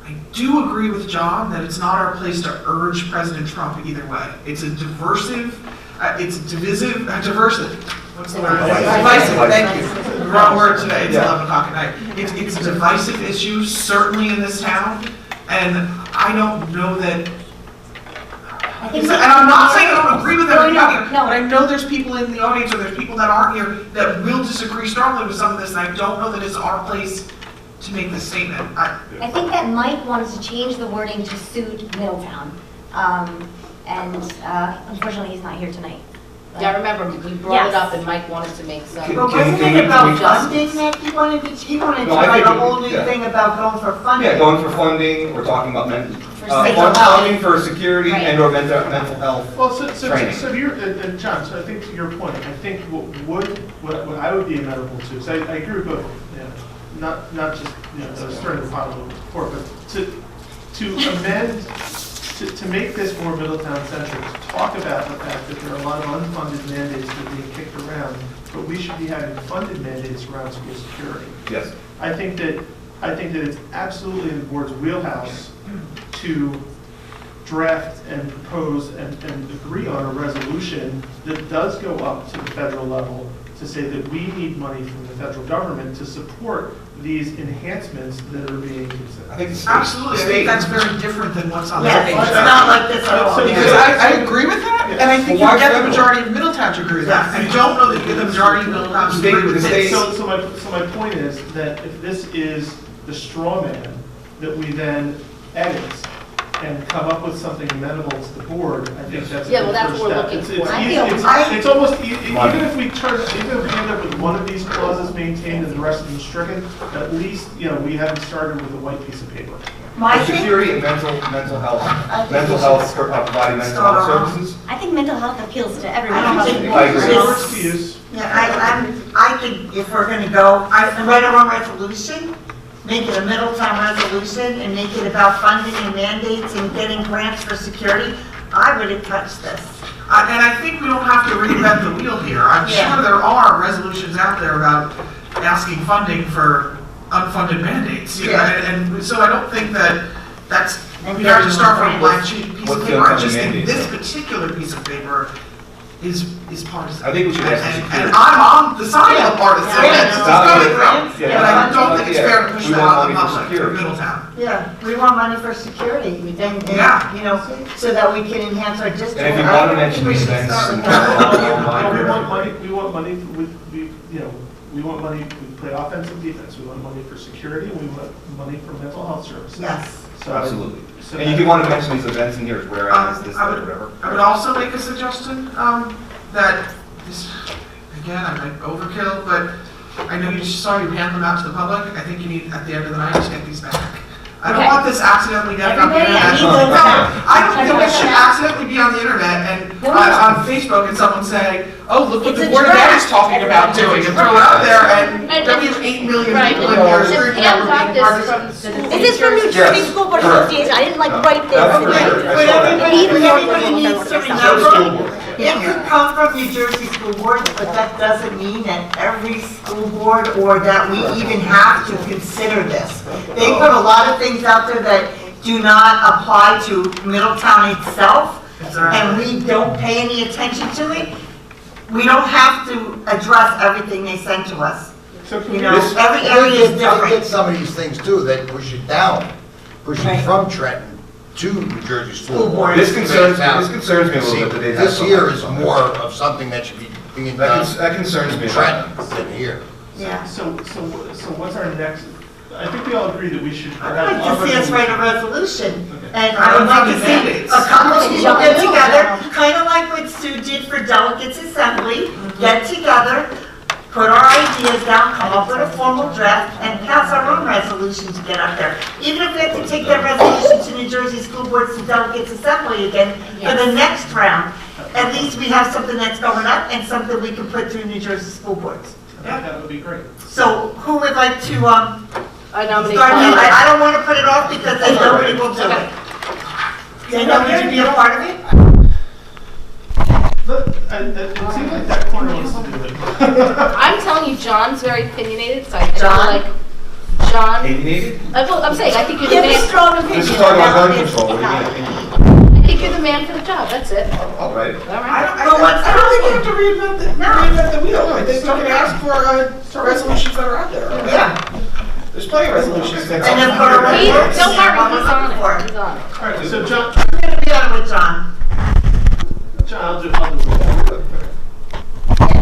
N: I do agree with John that it's not our place to urge President Trump either way. It's a divisive, what's the word? Divisive, thank you. Wrong word today, it's 11 o'clock at night. It's a divisive issue, certainly in this town, and I don't know that, and I'm not saying I don't agree with everybody, but I know there's people in the audience, or there's people that aren't here, that will disagree strongly with some of this, and I don't know that it's our place to make this statement.
R: I think that Mike wanted to change the wording to suit Middletown, and unfortunately, he's not here tonight.
B: Yeah, I remember we brought it up and Mike wanted to make some.
A: But wasn't it about funding that he wanted to write a whole new thing about going for funding?
L: Yeah, going for funding, we're talking about funding for security and or mental health training.
M: So you're, John, so I think to your point, I think what I would be amenable to, so I agree with both, not just, starting the final report, but to amend, to make this more Middletown centric, to talk about the fact that there are a lot of unfunded mandates that are being kicked around, but we should be having funded mandates around school security.
L: Yes.
M: I think that it's absolutely in the board's wheelhouse to draft and propose and agree on a resolution that does go up to the federal level to say that we need money from the federal government to support these enhancements that are being considered.
L: I think
N: absolutely. I think that's very different than what's on the page.
A: It's not like this at all.
N: Because I agree with that, and I think you get the majority of Middletown to agree with that. I don't know that you get the majority of Middletown to agree with this.
M: So my point is that if this is the straw man, that we then edit and come up with something amenable to the board, I think that's a good
H: that's
M: first
H: what we're
M: step.
H: looking for.
M: It's almost, even if we end up with one of these clauses maintained and the rest of them stricken, at least, we haven't started with a white piece of paper.
L: Security and mental health, providing mental health services.
R: I think mental health appeals to everyone.
L: I agree.
A: I think if we're going to go, write our own resolution, make it a Middletown resolution, and make it about funding and mandates and getting grants for security, I would have touched this.
N: And I think we don't have to reinvent the wheel here. I'm sure there are resolutions out there about asking funding for unfunded mandates. And so I don't think that's, we have to start from a blank piece of paper. I just think this particular piece of paper is partisan.
L: I think we should ask for security.
N: And I'm on the side of partisan. But I don't think it's fair to push that on the public for Middletown.
A: Yeah, we want money for security, and so that we can enhance our district.
L: And if you want to mention these events,
M: we want money we want money, we play offensive defense, we want money for security, and we want money for mental health services.
A: Yes.
L: So, absolutely. And if you want to mention these events in here, whereas this, whatever.
N: I would also make a suggestion that this, again, I might overkill, but I know you saw you hand them out to the public. I think you need, at the end of the night, to get these back. I don't want this accidentally getting on the internet. I don't think it should accidentally be on the internet and on Facebook and someone say, oh, look what the Board of Ed is talking about doing, and throw it out there, and we have 8 million people in here screaming out we're being partisan.
R: Is this from New Jersey School Board Association? I didn't write this.
A: But everybody needs to remember, it could come from New Jersey School Board, but that doesn't mean that every school board or that we even have to consider this. They put a lot of things out there that do not apply to Middletown itself, and we don't pay any attention to it. we don't have to address everything they send to us. You know,
Q: This-
A: every area is
Q: I get
A: different.
Q: some of these things too, that push it down, push it
A: Right.
Q: from Trenton to New Jersey School
A: School
Q: Board.
A: Board.
L: This concerns me a little
Q: See,
L: bit that they have
Q: this here is
L: something.
Q: more of something that should be being done
L: That concerns me
Q: in
L: about
Q: Trenton than here.
A: Yeah.
M: So what's our next, I think we all agree that we should.
A: I'd like to see us write a resolution, and
M: I
A: I would
M: don't
A: like
M: think
A: to see
M: mandates.
A: a couple of people get
R: John.
A: together, kind of like what Sue did for Delegates Assembly, get together, put our ideas down, come up with a formal draft, and pass our own resolution to get up there. Even if we have to take that resolution to New Jersey School Boards to Delegates Assembly again for the next round, at least we have something that's going up and something we can put through New Jersey School Boards.
M: Yeah, that would be great.
A: So who would like to,
H: I nominate
A: start
H: John.
A: that? I don't want to put it off because then nobody will do it. Danielle, would you be a part of it?
M: It seems like that corner wants to do it.
H: I'm telling you, John's very opinionated, so I feel
A: John?
H: like John.
L: Opinionated?
H: Well, I'm saying, I think you're the
A: Give a
H: man.
A: strong opinion.
L: This is talking about gun
A: about
L: control, what do you
A: it.
L: mean?
H: I think you're the man for the job, that's it.
L: All right.
H: All right.
N: I don't think you have to reinvent the wheel. I think we can ask for resolutions that are out there.
A: Yeah.
N: There's plenty of resolutions that.
A: And then put our
H: He,
A: reports
H: don't
A: in
H: worry,
A: what we're
H: he's on
A: looking for.
H: it, he's on it.
M: All right, so John,
A: I'm gonna be on it with John.
M: I'll do it.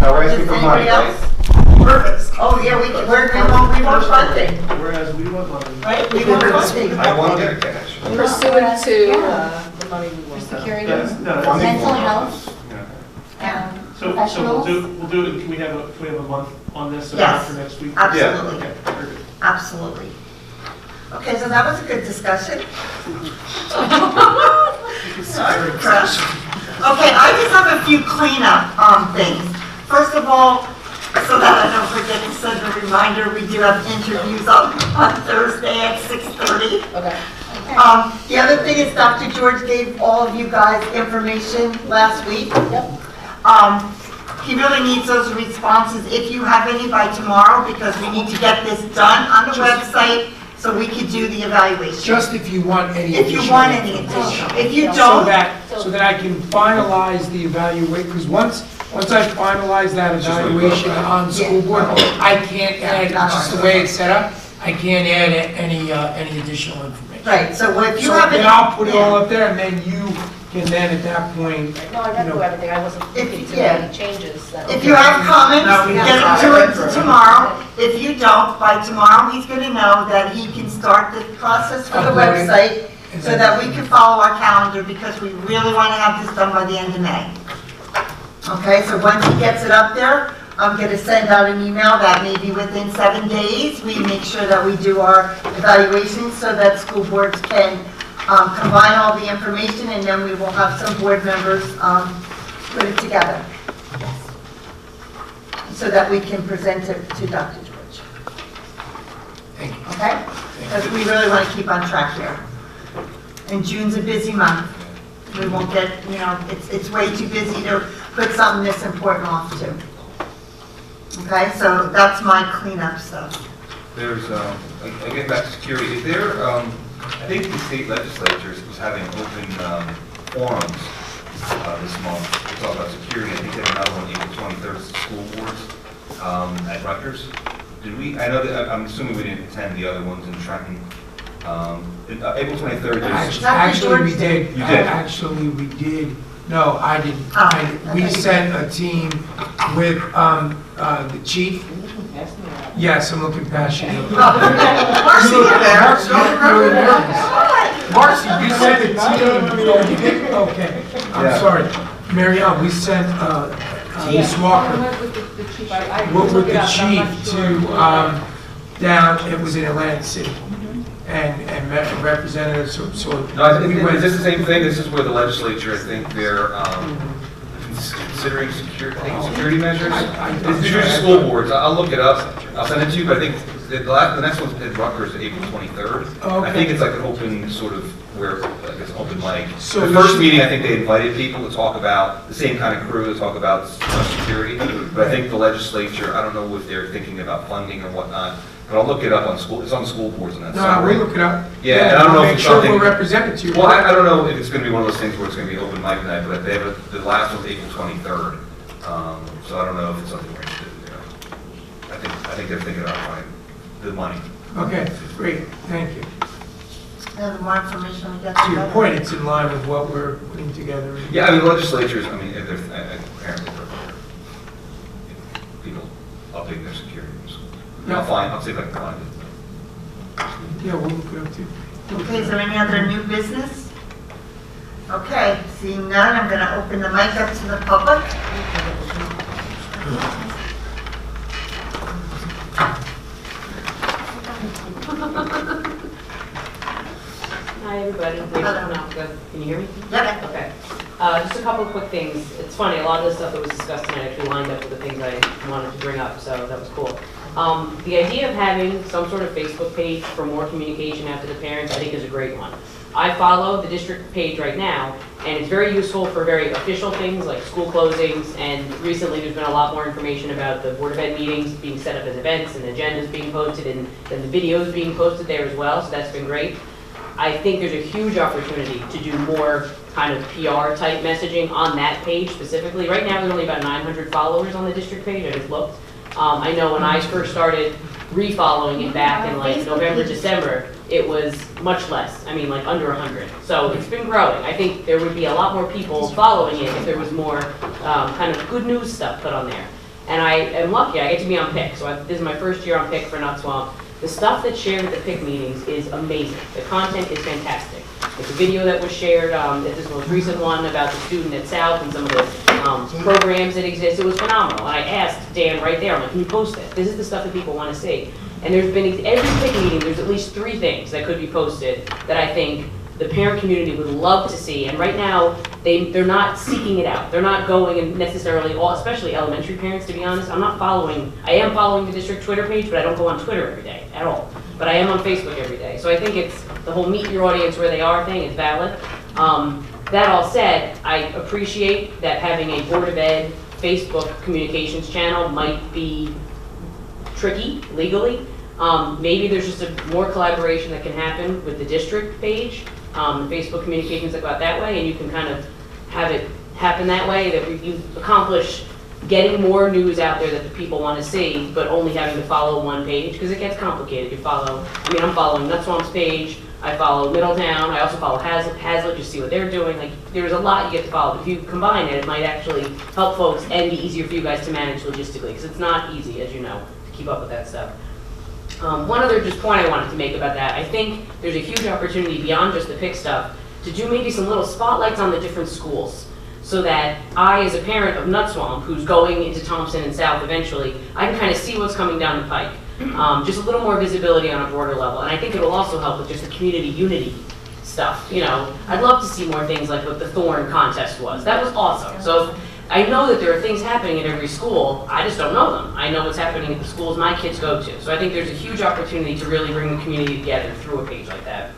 L: Now we're asking for money,
A: Anybody
L: right?
A: else? Perfect. Oh, yeah, we want funding,
M: Whereas we want money.
A: right? We want funding.
L: I want their cash.
H: Pursuant to,
O: The money we want.
R: Security,
M: Yes, no,
L: Funding
R: mental
L: for-
R: health,
L: Yeah.
M: So we'll
R: professionals.
M: do it, can we have a month on this
A: Yes.
M: after next week?
A: Absolutely.
M: Okay, very good.
A: Absolutely. Okay, so that was a good discussion. Sorry, Crush. Okay, I just have a few cleanup things. First of all, so that I don't forget to send a reminder, we do have interviews on Thursday at 6:30.
H: okay.
A: The other thing is Dr. George gave all of you guys information last week.
H: Yep.
A: He really needs those responses, if you have any by tomorrow, because we need to get this done on the website so we could do the evaluation.
E: Just if you want any
A: If
E: additional.
A: you want any additional. If you
E: So
A: don't,
E: that I can finalize the evaluation, because once I finalize that evaluation on school board, I can't add, just the way it's set up, I can't add any additional information.
A: right, so if you
E: So
A: have any.
E: then I'll put it all up there, and then you can then at that point,
O: No, I read through everything, I wasn't looking to
A: yeah.
O: any changes that.
A: If you have comments,
N: No, we
A: get
N: have
A: to
N: to.
A: it tomorrow. If you don't, by tomorrow, he's gonna know that he can start the process for the
E: Upload it.
A: website so that we can follow our calendar, because we really wanna have this done by the end of May. Okay, so once he gets it up there, I'm gonna send out an email that maybe within 7 days, we make sure that we do our evaluations so that school boards can combine all the information, and then we will have some board members put it together so that we can present it to Dr. George.
E: thank you.
A: Okay? Because we really want to keep on track here. And June's a busy month. We won't get, it's way too busy to put something this important off to. Okay, so that's my cleanup stuff.
L: There's, again, back to security, is there, I think the state legislature is having open forums this month to talk about security. I think they have another one April 23rd, it's the school boards at Rutgers. Did we, I know that, I'm assuming we didn't attend the other ones in Trenton. April 23rd, there's.
E: Actually, we did.
L: You did?
E: Actually, we did. No, I didn't.
A: Oh,
E: We
A: okay.
E: sent a team with the chief. Yes, I'm looking past you.
N: Marcy, you're there.
E: You're nervous. Marcy, you sent a team. Oh, you did? Okay, I'm
L: Yeah.
E: sorry. Mary Ellen, we sent Ms. Walker with the chief to down, it was in Atlantic City, and met representatives, so
L: No, I
E: we
L: think,
E: went.
L: is this the same thing? This is where the legislature, I think they're considering security measures. It's New Jersey school boards. I'll look it up. I'll send it to you, but I think the next one's at Rutgers, April 23rd. I think it's like an open sort of, where, like it's open mic.
E: So
L: The
E: we
L: first
E: should-
L: meeting, I think they invited people to talk about, the same kind of crew to talk about security. But I think the legislature, I don't know if they're thinking about funding or whatnot, but I'll look it up on school, it's on school boards and that.
E: No, we look it up.
L: Yeah, and I don't know if
E: Make
L: it's
E: sure
L: something.
E: we're represented to you.
L: Well, I don't know if it's gonna be one of those things where it's gonna be open mic night, but they have, the last one's April 23rd. So I don't know if it's something we're interested in, I think they're thinking about finding the money.
E: Okay, great, thank you.
A: The more information we get.
E: To your point, it's in line with what we're putting together.
L: Yeah, I mean, legislatures, I mean, if they're, apparently, people updating their security. I'll see if I can find it.
E: Yeah, we'll look it up too.
A: Okay, is there any other new business? Okay, seeing none, I'm going to open the mic up to the public.
S: Hi, everybody. Can you hear me?
A: Yep.
S: Okay. Just a couple of quick things. It's funny, a lot of the stuff that was discussed tonight actually lined up with the things I wanted to bring up, so that was cool. The idea of having some sort of Facebook page for more communication after the parents, I think is a great one. I follow the district page right now, and it's very useful for very official things like school closings, and recently there's been a lot more information about the Board of Ed meetings being set up as events and agendas being posted and then the videos being posted there as well, so that's been great. I think there's a huge opportunity to do more kind of PR type messaging on that page specifically. Right now there's only about 900 followers on the district page, I just looked. I know when I first started refollowing it back in like November, December, it was much less. I mean, like under 100. So it's been growing. I think there would be a lot more people following it if there was more kind of good news stuff put on there. And I am lucky, I get to be on PIC. So this is my first year on PIC for Nut Swamp. The stuff that's shared at the PIC meetings is amazing. The content is fantastic. Like the video that was shared, this most recent one about the student at South and some of the programs that exist, it was phenomenal. And I asked Dan right there, I'm like, can you post this? This is the stuff that people want to see. And there's been, every PIC meeting, there's at least 3 things that could be posted that I think the parent community would love to see. And right now, they're not seeking it out. They're not going and necessarily, especially elementary parents, to be honest. I am following the district Twitter page, but I don't go on Twitter every day at all. But I am on Facebook every day. So I think it's the whole meet your audience where they are thing is valid. That all said, I appreciate that having a Board of Ed Facebook communications channel might be tricky legally. Maybe there's just a more collaboration that can happen with the district page, Facebook communications that go out that way, and you can kind of have it happen that way, that you accomplish getting more news out there that the people want to see, but only having to follow one page, because it gets complicated. I'm following Nut Swamp's page, I follow Middletown, I also follow Hazlitt, just see what they're doing. Like, there's a lot you get to follow. If you combine it, it might actually help folks and be easier for you guys to manage logistically, because it's not easy, as you know, to keep up with that stuff. One other just point I wanted to make about that, I think there's a huge opportunity beyond just the PIC stuff to do maybe some little spotlights on the different schools, so that I, as a parent of Nut Swamp, who's going into Thompson and South eventually, I can kind of see what's coming down the pike. Just a little more visibility on a broader level, and I think it will also help with just the community unity stuff. You know, I'd love to see more things like what the Thorn contest was. That was awesome. So I know that there are things happening at every school, I just don't know them. I know what's happening at the schools my kids go to. So I think there's a huge opportunity to really bring the community together through a page like that.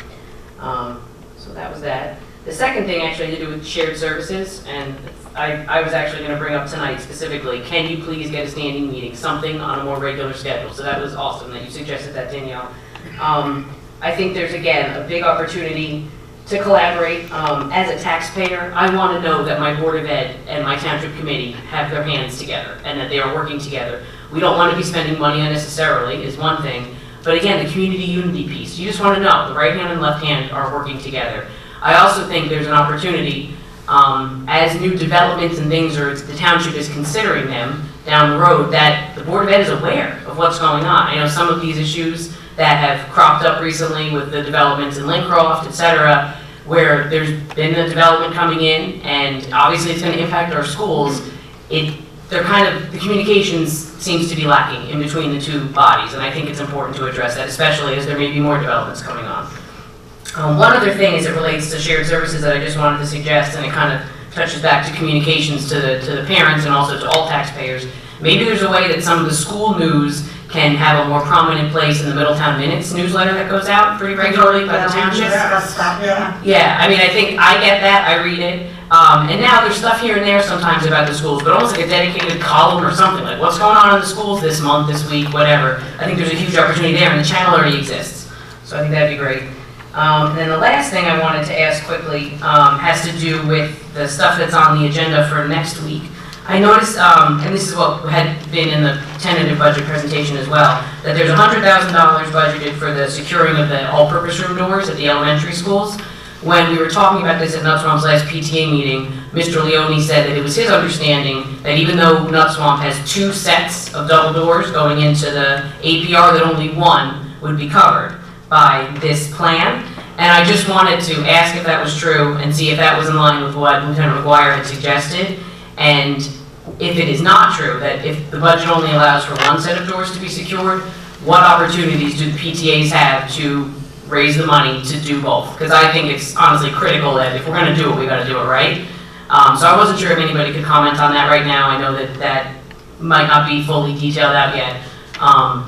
S: So that was that. The second thing actually had to do with shared services, and I was actually going to bring up tonight specifically, can you please get a standing meeting, something on a more regular schedule? So that was awesome that you suggested that, Danielle. I think there's, again, a big opportunity to collaborate. As a taxpayer, I want to know that my Board of Ed and my Township Committee have their hands together and that they are working together. We don't want to be spending money unnecessarily, is one thing. But again, the community unity piece, you just want to know the right hand and left hand are working together. I also think there's an opportunity, as new developments and things, or the township is considering them down the road, that the Board of Ed is aware of what's going on. I know some of these issues that have cropped up recently with the developments in Lincroft, et cetera, where there's been a development coming in, and obviously it's going to impact our schools. The communications seems to be lacking in between the two bodies, and I think it's important to address that, especially as there may be more developments coming on. One other thing as it relates to shared services that I just wanted to suggest, and it kind of touches back to communications to the parents and also to all taxpayers. Maybe there's a way that some of the school news can have a more prominent place in the Middletown Minutes newsletter that goes out pretty regularly by the township. Yeah, I mean, I think I get that, I read it. And now there's stuff here and there sometimes about the schools, but almost like a dedicated column or something, like what's going on in the schools this month, this week, whatever. I think there's a huge opportunity there, and the channel already exists. So I think that'd be great. And then the last thing I wanted to ask quickly has to do with the stuff that's on the agenda for next week. I noticed, and this is what had been in the tentative budget presentation as well, that there's $100,000 budgeted for the securing of the all-purpose room doors at the elementary schools. When we were talking about this at Nutswamp's last PTA meeting, Mr. Leone said that it was his understanding that even though Nutswamp has 2 sets of double doors going into the APR, that only one would be covered by this plan. And I just wanted to ask if that was true and see if that was in line with what Lieutenant McGuire had suggested. And if it is not true, that if the budget only allows for 1 set of doors to be secured, what opportunities do the PTAs have to raise the money to do both? Because I think it's honestly critical that if we're going to do it, we got to do it right. So I wasn't sure if anybody could comment on that right now. I know that that might not be fully detailed out yet,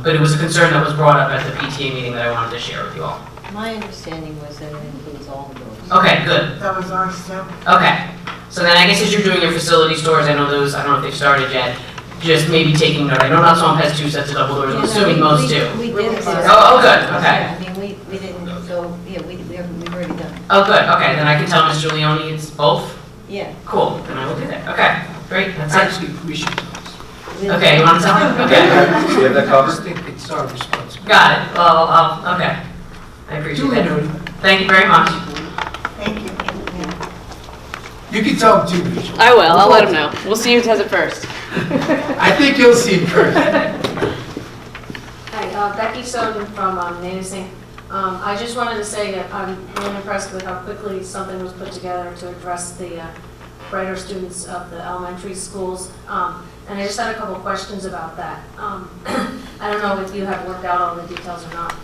S: but it was a concern that was brought up at the PTA meeting that I wanted to share with you all.
K: My understanding was that it includes all the doors.
S: Okay, good.
A: That was ours too.
S: Okay. So then I guess as you're doing your facility stores, I know those, I don't know if they've started yet, just maybe taking note. I know Nutswamp has 2 sets of double doors, I'm assuming most do.
K: We did.
S: Oh, good, okay.
K: I mean, we didn't, so, yeah, we've already done it.
S: Oh, good, okay, then I can tell Mr. Leone it's both?
K: Yeah.
S: Cool, then I will do that. Okay, great, that's it.
E: Actually, we should.
S: Okay, you want to tell me? Okay.
L: Do you have that covered?
E: I think it's our responsibility.
S: Got it, well, okay. I appreciate
E: Duly
S: that.
E: noted.
S: Thank you very much.
A: Thank you.
E: You can tell him too, Rachel.
F: I will, I'll let him know. We'll see who does it first.
E: I think you'll see him first.
T: Hi, Becky Soden from Nativistic. I just wanted to say that I'm really impressed with how quickly something was put together to address the brighter students of the elementary schools. And I just had a couple questions about that. I don't know if you have worked out all the details or not.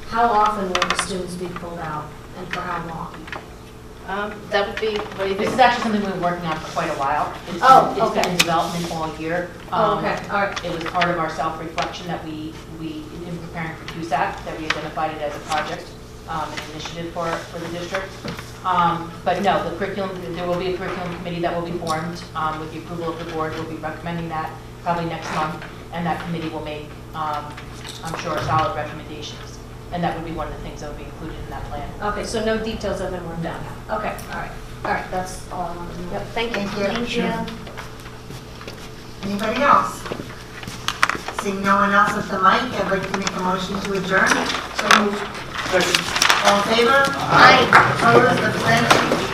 T: How often will the students be pulled out and for how long?
O: That would be, this is actually something we've been working on for quite a while. It's been in development all year.
T: Oh, okay, all right.
O: It was part of our self-reflection that we in preparing for CUSAC, that we identified it as a project, an initiative for the district. But no, the curriculum, there will be a curriculum committee that will be formed with the approval of the board. We'll be recommending that probably next month, and that committee will make, I'm sure, solid recommendations. And that would be one of the things that would be included in that plan.
T: Okay, so no details have been worked out? Okay, all right. All right, that's all I wanted to know.
A: Yep, thank you.
R: Thank you.
A: Anybody else? Seeing no one else at the mic, I'd like to make a motion to adjourn. So moved. All in favor? Aye. Opposed, abstentions?